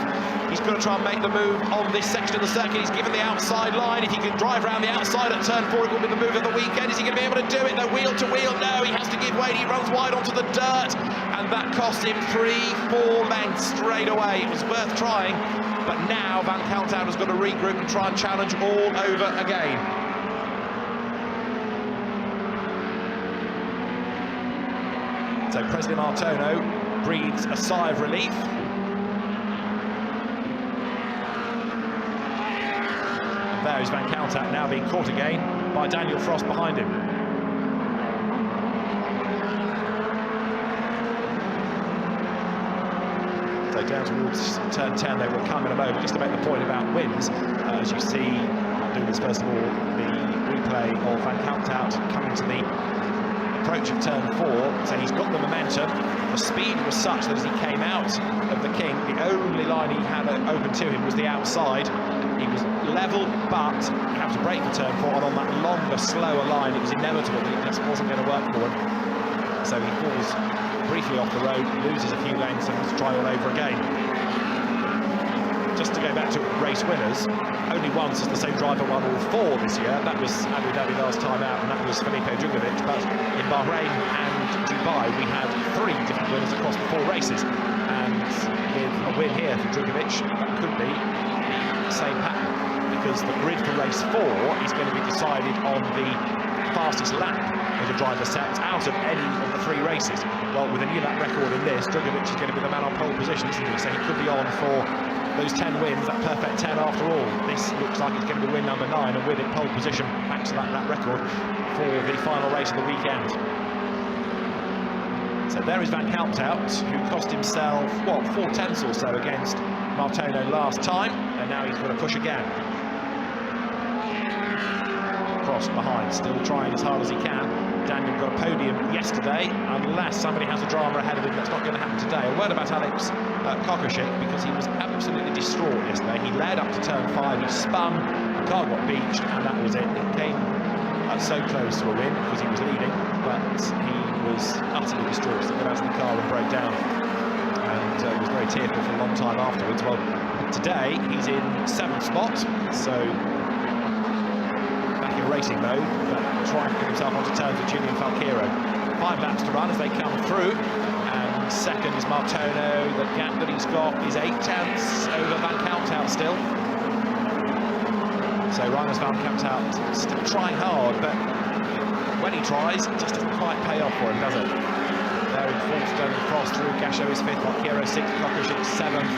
He's going to try and make the move on this section of the circuit. He's given the outside line. If he can drive around the outside at turn 4, it will be the move of the weekend. Is he going to be able to do it? No, wheel to wheel. No, he has to give way. He runs wide onto the dirt. And that cost him 3-4 lengths straight away. It was worth trying. But now Van Kalthout has got to regroup and try and challenge all over again. So Presley Martono breathes a sigh of relief. And there is Van Kalthout now being caught again by Daniel Frost behind him. So down towards turn 10 they will come in a moment. Just to make the point about wins, as you see, I'll do this first of all, the replay of Van Kalthout coming to the approach of turn 4, so he's got the momentum. The speed was such that as he came out of the King, the only line he had open to him was the outside. He was level, but he had to brake for turn 4, and on that longer, slower line, it was inevitable that it just wasn't going to work for him. So he falls briefly off the road, loses a few lengths, and has to try all over again. Just to go back to race winners, only once has the same driver won all 4 this year. That was Abu Dhabi last time out, and that was Felipe Drugovich. But in Bahrain and Dubai, we had 3 different winners across the 4 races. And with a win here for Drugovich, that could be the same pattern, because the grid for race 4 is going to be decided on the fastest lap that the driver sets out of any of the 3 races. Well, with a new lap record in this, Drugovich is going to be the man on pole position, isn't he? So he could be on for those 10 wins, that perfect 10 after all. This looks like it's going to be win number 9, and with it pole position thanks to that record for the final race of the weekend. So there is Van Couthout, who cost himself, what, 4/10 or so against Martono last time, and now he's going to push again. Cross behind, still trying as hard as he can. Daniel got a podium yesterday, unless somebody has a drama ahead of him. That's not going to happen today. A word about Alex Kokoschik, because he was absolutely distraught yesterday. He led up to turn 5, he spun, the car got beached, and that was it. It came so close to a win because he was leading, but he was utterly distraught. So he got out of the car and broke down, and was very tearful for a long time afterwards. Well, today he's in 7th spot, so back in racing mode, but trying to get himself onto terms with Julian Falqueiro. 5 laps to run as they come through, and second is Martono. The gap that he's got is 8/10 over Van Couthout still. So Reiners Van Couthout still trying hard, but when he tries, it just doesn't quite pay off for him, does it? There in 4th, Daniel Frost through. Gachot is 5th, Falqueiro 6th, Kokoschik 7th.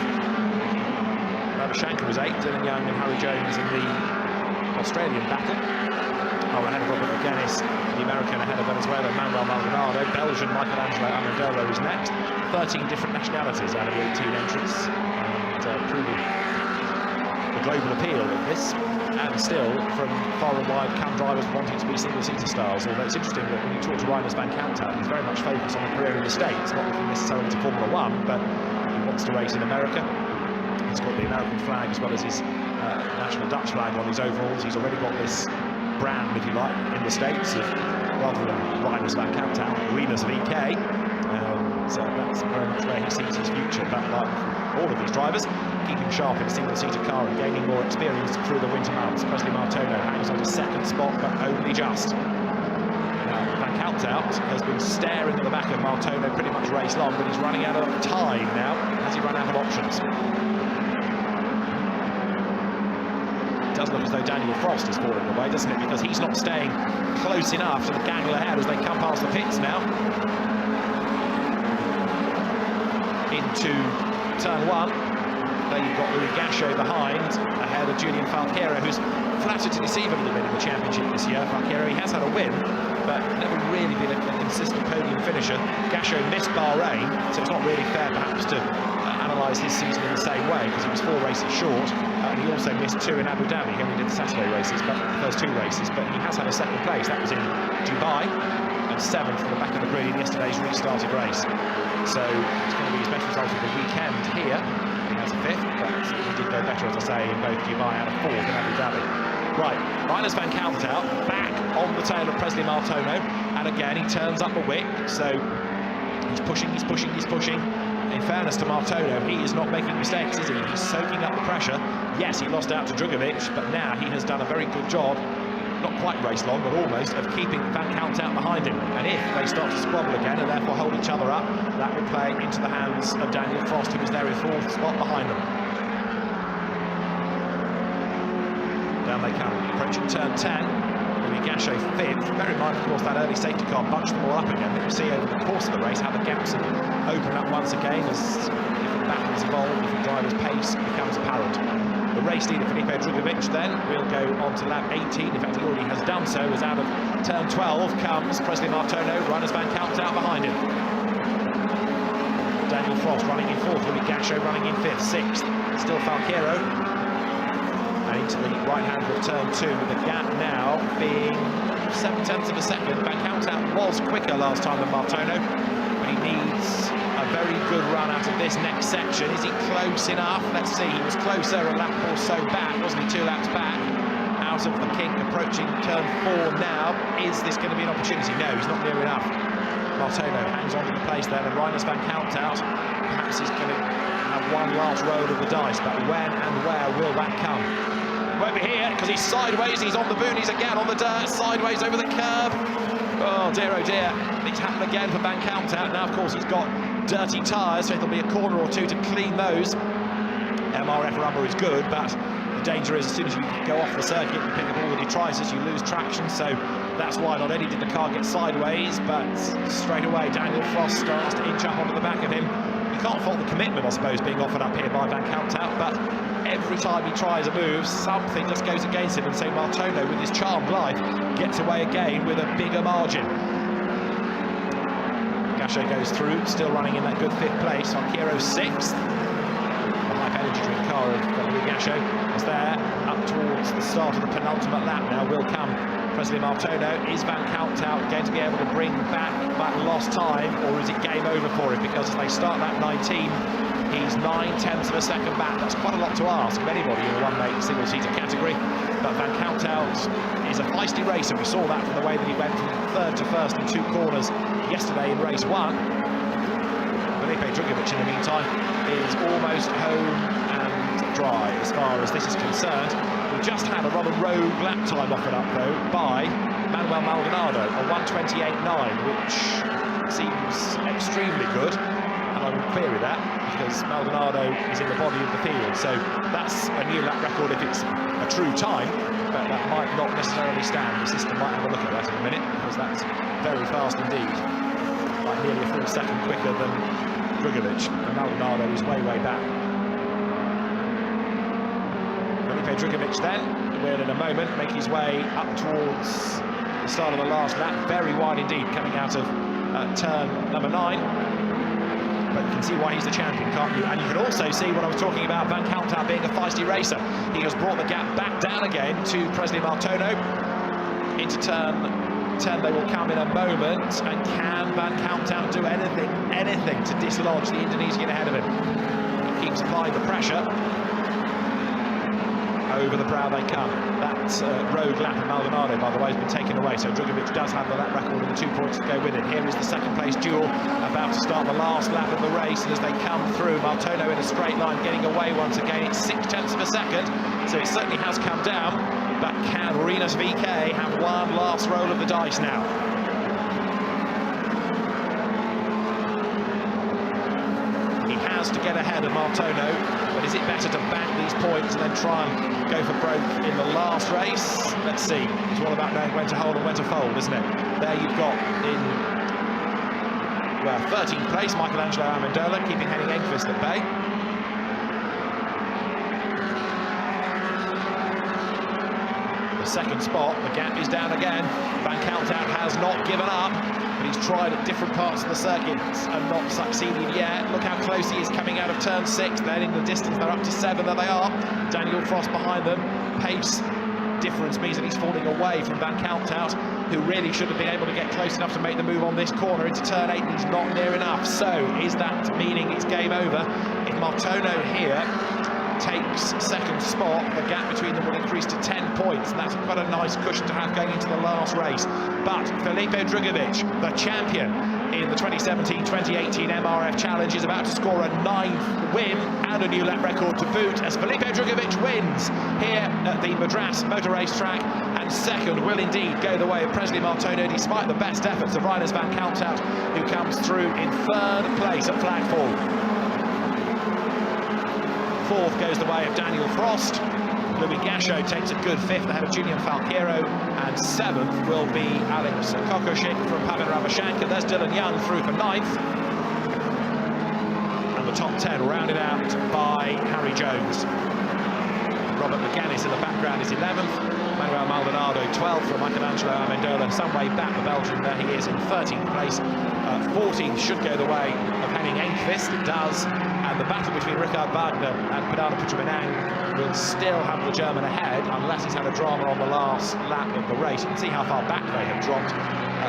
Rabashanka was 8th, Dylan Young and Harry Jones in the Australian battle. Oh, ahead of Robert O'Gennis, the American ahead of Venezuela, Manuel Maldonado. Belgian Michelangelo Amendola is next. 13 different nationalities out of the 18 entrants, and proving the global appeal of this. And still, from far and wide, come drivers wanting to be single-seater stars. Although it's interesting that when you talk to Reiners Van Couthout, he's very much focused on a career in the States, not looking necessarily to Formula 1, but he wants to race in America. He's got the American flag as well as his national Dutch flag on his overalls. He's already got this brand, if you like, in the States, rather than Reiners Van Couthout, Arenas VK. So that's very much where he sees his future. But like all of these drivers, keeping sharp in a single-seater car and gaining more experience through the winter months. Presley Martono hangs on to 2nd spot, but only just. Now, Van Couthout has been staring at the back of Martono pretty much race long, but he's running out of time now. Has he run out of options? It does look as though Daniel Frost is falling away, doesn't it? Because he's not staying close enough to the gaggle ahead as they come past the pits now. Into turn 1. There you've got Louis Gachot behind, ahead of Julian Falqueiro, who's flattered to deceive a little bit in the championship this year. Falqueiro, he has had a win, but never really been a consistent podium finisher. Gachot missed Bahrain, so it's not really fair perhaps to analyse his season in the same way, because he was 4 races short, and he also missed 2 in Abu Dhabi. He only did the Saturday races, but the first 2 races, but he has had a 2nd place. That was in Dubai, and 7th from the back of the grid in yesterday's restarted race. So it's going to be his best result of the weekend here. He has a 5th, but he did go better, as I say, in both Dubai and a 4th in Abu Dhabi. Right, Reiners Van Couthout back on the tail of Presley Martono, and again he turns up the wick, so he's pushing. In fairness to Martono, he is not making mistakes, is he? He's soaking up the pressure. Yes, he lost out to Drugovic, but now he has done a very good job, not quite race long, but almost, of keeping Van Couthout behind him. And if they start to squabble again and therefore hold each other up, that will play into the hands of Daniel Frost, who is there in 4th spot behind them. Down they come, approaching turn 10. Louis Gachot 5th. Bear in mind, of course, that early safety car bunched them all up again. But you see over the course of the race how the gaps have opened up once again as different battles evolve, different drivers' pace becomes apparent. The race leader, Felipe Drugovic, then will go on to lap 18. In fact, he already has done so, as out of turn 12 comes Presley Martono, Reiners Van Couthout behind him. Daniel Frost running in 4th, Louis Gachot running in 5th, 6th. Still Falqueiro. And into the right hand of turn 2, with the gap now being 7/10 of a second. Van Couthout was quicker last time than Martono, but he needs a very good run out of this next section. Is he close enough? Let's see. He was closer a lap or so back, wasn't he? 2 laps back. Out of the kink, approaching turn 4 now. Is this going to be an opportunity? No, he's not near enough. Martono hangs on to the place there, and Reiners Van Couthout perhaps he's going to have one last roll of the dice, but when and where will that come? Won't be here, because he's sideways, he's on the boonies again, on the dirt, sideways over the curb. Oh dear, it's happened again for Van Couthout. Now, of course, he's got dirty tyres, so there'll be a corner or 2 to clean those. MRF rubber is good, but the danger is as soon as you go off the circuit, you pick up all the detritus, you lose traction, so that's why not only did the car get sideways, but straight away Daniel Frost starts to inch up onto the back of him. You can't fault the commitment, I suppose, being offered up here by Van Kalmthout, but every time he tries a move, something just goes against him, and so Martono, with his charmed life, gets away again with a bigger margin. Gasho goes through, still running in that good 5th place. Falqueiro 6th. The hype energy drink car of Louis Gasho is there, up towards the start of the penultimate lap now. Will come Presley Martono. Is Van Kalmthout going to be able to bring back that lost time, or is it game over for him? Because as they start lap 19, he's 9/10 of a second back. That's quite a lot to ask of anybody in the one-make single-seater category. But Van Kalmthout is a feisty racer. We saw that from the way that he went from 3rd to 1st in 2 corners yesterday in race 1. Felipe Drugovich, in the meantime, is almost home and dry as far as this is concerned. We just had a rather rogue lap time offered up, though, by Manuel Maldonado, a 1:28.9, which seems extremely good. I would query that, because Maldonado is in the body of the field, so that's a new lap record if it's a true time, but that might not necessarily stand. The system might have a look at that in a minute, because that's very fast indeed, like nearly a full second quicker than Drugovich, and Maldonado is way back. Felipe Drugovich then will in a moment make his way up towards the start of the last lap, very wide indeed, coming out of turn number 9. But you can see why he's the champion, can't you? And you can also see what I was talking about, Van Kalmthout being a feisty racer. He has brought the gap back down again to Presley Martono. Into turn 10 they will come in a moment, and can Van Kalmthout do anything to dislodge the Indonesian ahead of him? He keeps applying the pressure. Over the brow they come. That rogue lap of Maldonado, by the way, has been taken away, so Drugovich does have the lap record and the 2 points to go with it. Here is the 2nd place duel, about to start the last lap of the race, and as they come through, Martono in a straight line, getting away once again. It's 6/10 of a second, so it certainly has come down, but can Rinus VK have one last roll of the dice now? He has to get ahead of Martono, but is it better to bank these points and then try and go for broke in the last race? Let's see. It's all about knowing when to hold and when to fold, isn't it? There you've got in, well, 13th place, Michelangelo Amendola, keeping Henning Engqvist at bay. The 2nd spot, the gap is down again. Van Kalmthout has not given up, but he's tried at different parts of the circuit and not succeeded yet. Look how close he is coming out of turn 6. Then in the distance, they're up to 7. There they are. Daniel Frost behind them. Pace difference means that he's falling away from Van Kalmthout, who really should have been able to get close enough to make the move on this corner into turn 8, and he's not near enough. So is that meaning it's game over? If Martono here takes 2nd spot, the gap between them will increase to 10 points, and that's quite a nice cushion to have going into the last race. But Felipe Drugovich, the champion in the 2017-2018 MRF Challenge, is about to score a 9th win and a new lap record to boot, as Felipe Drugovich wins here at the Madras Motor Race track, and 2nd will indeed go the way of Presley Martono, despite the best efforts of Rinus Van Kalmthout, who comes through in 3rd place at Flagfall. 4th goes the way of Daniel Frost. Louis Gasho takes a good 5th ahead of Julian Falqueiro, and 7th will be Alex Kokoschik from Pavan Ravashankar. There's Dylan Young through for 9th. And the top 10 rounded out by Harry Jones. Robert McGuinness in the background is 11th. Manuel Maldonado 12th from Michelangelo Amendola. Some way back, the Belgian, there he is in 13th place. 14th should go the way of Henning Engqvist. It does. And the battle between Richard Wagner and Perdana Putraminang will still have the German ahead, unless he's had a drama on the last lap of the race. You can see how far back they have dropped.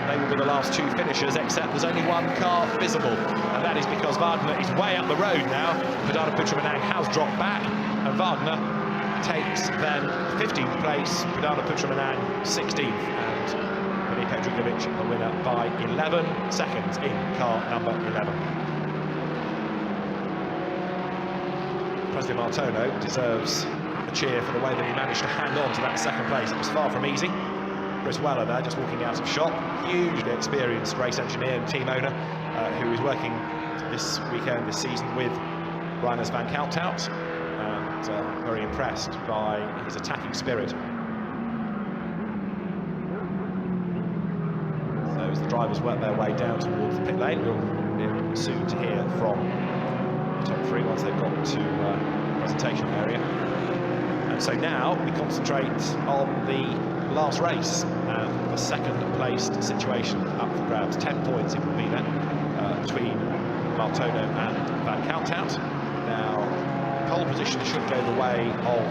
They will be the last 2 finishers, except there's only 1 car visible, and that is because Wagner is way up the road now. Perdana Putraminang has dropped back, and Wagner takes then 15th place, Perdana Putraminang 16th, and Felipe Drugovich the winner by 11 seconds in car number 11. Presley Martono deserves a cheer for the way that he managed to hang on to that 2nd place. It was far from easy. Chris Weller there, just walking out of shop, hugely experienced race engineer and team owner, who is working this weekend, this season, with Rinus Van Kalmthout, and very impressed by his attacking spirit. So as the drivers work their way down towards the pit lane, we'll be soon to hear from top three once they've got to presentation area. And so now we concentrate on the last race and the second placed situation up for grabs. 10 points it will be then between Martono and Van Couthout. Now, pole position should go the way of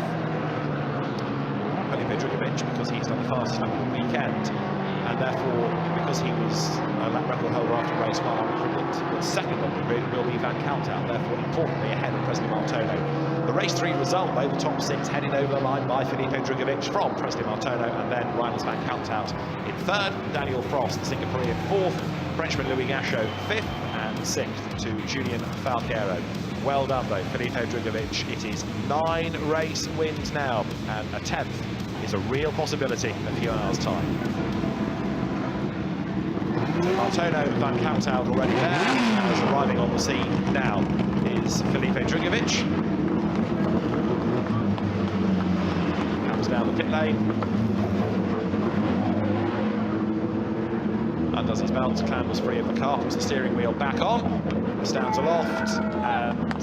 Felipe Drugovich because he's done the fastest lap of the weekend, and therefore, because he was a lap record holder after race 1, I would predict that second on the grid will be Van Couthout, therefore importantly ahead of Presley Martono. The race 3 result, though, the top 6 headed over the line by Felipe Drugovich from Presley Martono, and then Reiners Van Couthout in 3rd, Daniel Frost, the Singaporean 4th, Frenchman Louis Gachot 5th, and 6th to Julian Falqueiro. Well done, though, Felipe Drugovich. It is 9 race wins now, and a 10th is a real possibility in a few hours' time. Martono, Van Couthout already there, as arriving on the scene now is Felipe Drugovich. Comes down the pit lane. Undoes his belt, clambers free of the car, puts the steering wheel back on, stands aloft, and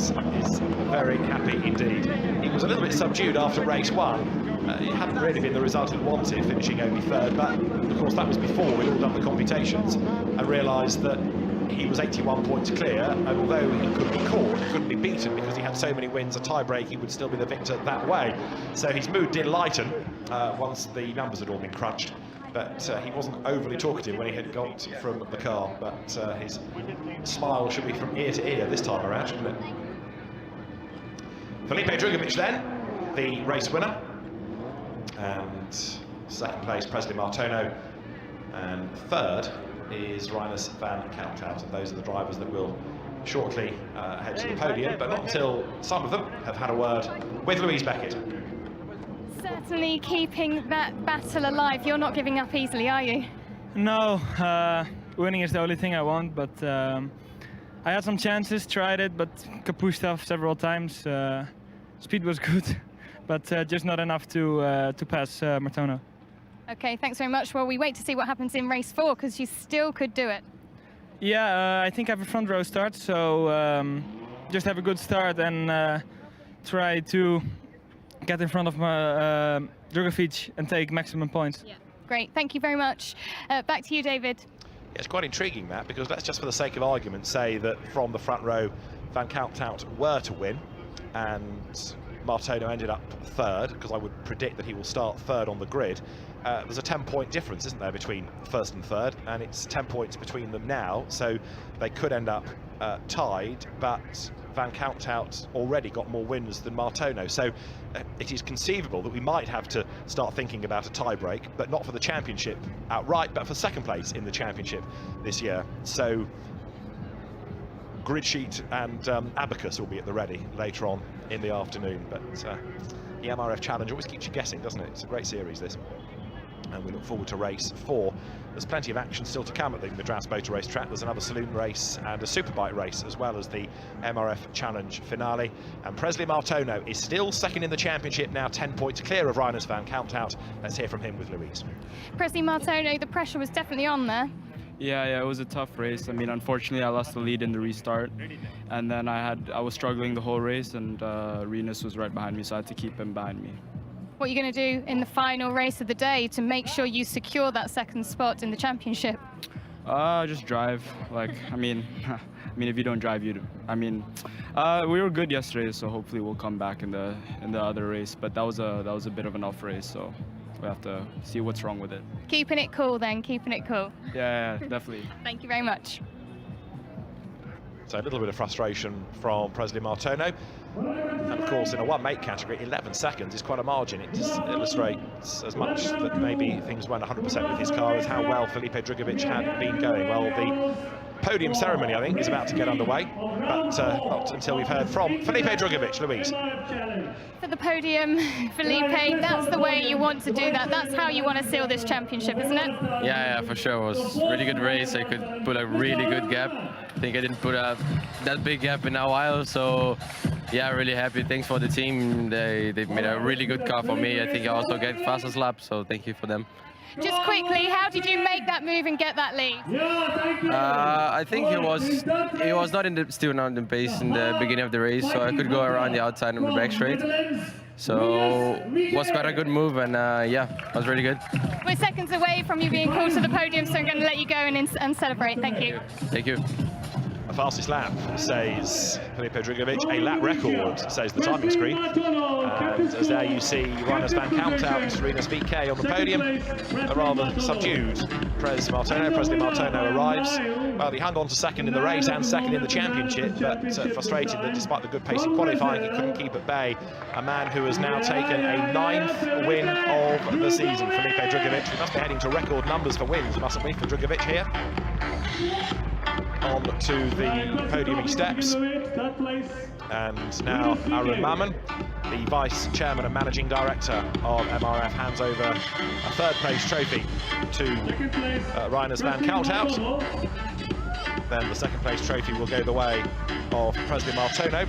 is very happy indeed. He was a little bit subdued after race 1. It hadn't really been the result he wanted, finishing only 3rd, but of course that was before we'd all done the computations and realised that he was 81 points clear, and although he couldn't be caught, he couldn't be beaten because he had so many wins, a tie-break, he would still be the victor that way. So his mood did lighten once the numbers had all been crunched. But he wasn't overly talkative when he had got from the car, but his smile should be from ear to ear this time around, shouldn't it? Felipe Drugovich then, the race winner, and 2nd place Presley Martono, and 3rd is Reiners Van Couthout, and those are the drivers that will shortly head to the podium, but not until some of them have had a word with Louise Beckett. Certainly keeping that battle alive. You're not giving up easily, are you? No, winning is the only thing I want, but I had some chances, tried it, but got pushed off several times. Speed was good, but just not enough to pass Martono. Okay, thanks very much. Well, we wait to see what happens in race 4, because you still could do it. Yeah, I think I have a front row start, so just have a good start and try to get in front of my Drugovich and take maximum points. Yeah. Great, thank you very much. Back to you, David. Yeah, it's quite intriguing, that, because let's just for the sake of argument say that from the front row Van Couthout were to win and Martono ended up 3rd, because I would predict that he will start 3rd on the grid. There's a 10-point difference, isn't there, between 1st and 3rd, and it's 10 points between them now, so they could end up tied, but Van Couthout already got more wins than Martono, so it is conceivable that we might have to start thinking about a tie-break, but not for the championship outright, but for 2nd place in the championship this year. So grid sheet and abacus will be at the ready later on in the afternoon, but the MRF Challenge always keeps you guessing, doesn't it? It's a great series, this. And we look forward to race 4. There's plenty of action still to come at the Madras Motor Race track. There's another saloon race and a superbike race, as well as the MRF Challenge finale. And Presley Martono is still 2nd in the championship, now 10 points clear of Reiners Van Couthout. Let's hear from him with Louise. Presley Martono, the pressure was definitely on there. Yeah, it was a tough race. I mean, unfortunately, I lost the lead in the restart, and then I was struggling the whole race, and Rinus was right behind me, so I had to keep him behind me. What are you going to do in the final race of the day to make sure you secure that 2nd spot in the championship? Just drive. Like, I mean, if you don't drive, we were good yesterday, so hopefully we'll come back in the other race. But that was a bit of an off race, so we have to see what's wrong with it. Keeping it cool, then. Keeping it cool. Yeah, definitely. Thank you very much. So a little bit of frustration from Presley Martono. And of course, in a one-make category, 11 seconds is quite a margin. It just illustrates as much that maybe things weren't 100% with his car as how well Felipe Drugovich had been going. Well, the podium ceremony, I think, is about to get underway, but not until we've heard from Felipe Drugovich. Louise. For the podium, Felipe, that's the way you want to do that. That's how you want to seal this championship, isn't it? Yeah, for sure. It was a really good race. I could put a really good gap. I think I didn't put that big gap in a while, so yeah, really happy. Thanks for the team. They've made a really good car for me. I think I also get fastest lap, so thank you for them. Just quickly, how did you make that move and get that lead? I think it was not still not in the pace in the beginning of the race, so I could go around the outside on the back straight. So it was quite a good move, and yeah, it was really good. We're seconds away from you being called to the podium, so I'm going to let you go and celebrate. Thank you. Thank you. The fastest lap, says Felipe Drugovich. A lap record, says the timing screen. And as there you see Reiners van Countout and Serenas VK on the podium. A rather subdued Presley Martono arrives. Well, he hung on to second in the race and second in the championship, but frustrated that despite the good pace in qualifying, he couldn't keep at bay a man who has now taken a 9th win of the season, Felipe Drugovich. We must be heading to record numbers for wins, mustn't we, for Drugovich here? On to the podium he steps, and now Arun Maman, the Vice Chairman and Managing Director of MRF, hands over a 3rd place trophy to Reiners van Countout. Then the 2nd place trophy will go the way of Presley Martono.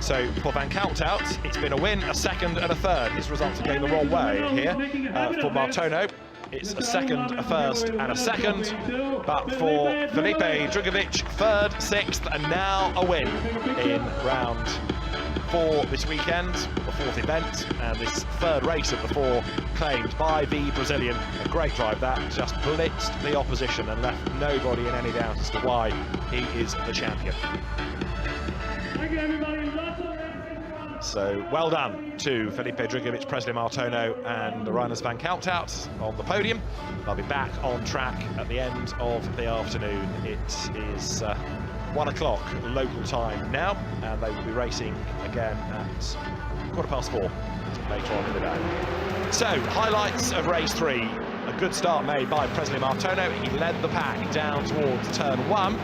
So for Van Countout, it's been a win, a 2nd and a 3rd. His results are going the wrong way here. For Martono, it's a 2nd, a 1st and a 2nd, but for Felipe Drugovich, 3rd, 6th and now a win in round 4 this weekend, the 4th event, and this 3rd race of the 4 claimed by the Brazilian. A great drive that, just blitzed the opposition and left nobody in any doubt as to why he is the champion. Thank you, everybody. So well done to Felipe Drugovich, Presley Martono and Reiners van Countout on the podium. They'll be back on track at the end of the afternoon. It is 1 o'clock local time now, and they will be racing again at 4:15 later on in the day. So, highlights of race 3. A good start made by Presley Martono. He led the pack down towards turn 1.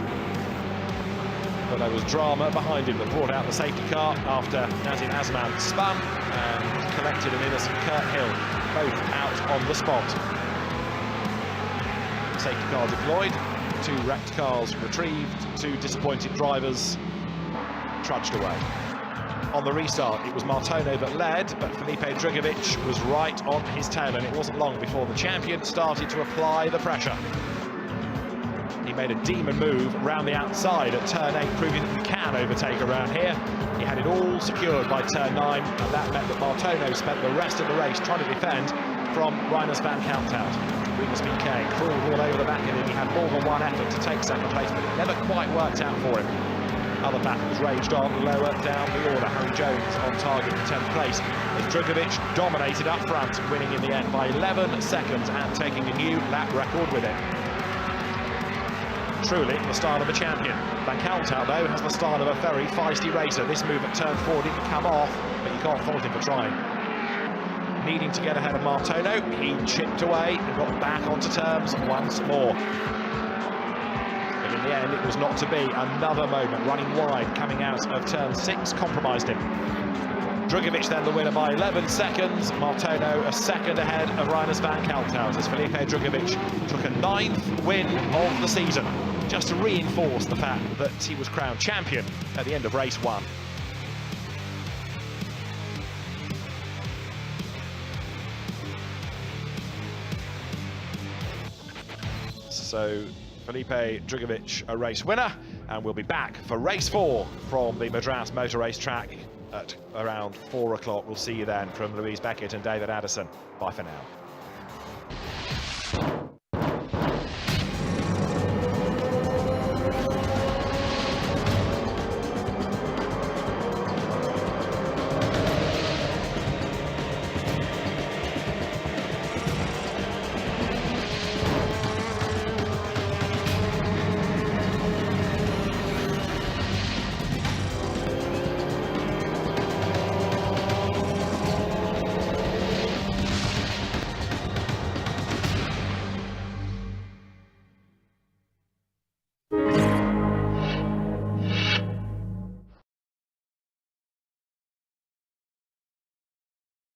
But there was drama behind him that brought out the safety car after Nazim Azman spun and collected an innocent Kurt Hill, both out on the spot. Safety car deployed, 2 wrecked cars retrieved, 2 disappointed drivers trudged away. On the restart, it was Martono that led, but Felipe Drugovich was right on his tail, and it wasn't long before the champion started to apply the pressure. He made a demon move round the outside at turn 8, proving that you can overtake around here. He had it all secured by turn 9, and that meant that Martono spent the rest of the race trying to defend from Reiners van Countout. Serenas VK crawled all over the back of him. He had more than one effort to take 2nd place, but it never quite worked out for him. Other battles raged on lower down the order. Harry Jones on target for 10th place, as Drugovich dominated up front, winning in the end by 11 seconds and taking a new lap record with it. Truly the style of a champion. Van Countout, though, has the style of a very feisty racer. This move at turn 4 didn't come off, but you can't fault him for trying. Needing to get ahead of Martono, he chipped away and got back onto terms once more. But in the end, it was not to be. Another moment, running wide, coming out of turn 6, compromised him. Drugovich then the winner by 11 seconds. Martono a 2nd ahead of Reiners van Countout, as Felipe Drugovich took a 9th win of the season, just to reinforce the fact that he was crowned champion at the end of race 1. So Felipe Drugovich a race winner, and we'll be back for race 4 from the Madras Motor Race track at around 4 o'clock. We'll see you then from Louise Beckett and David Addison. Bye for now.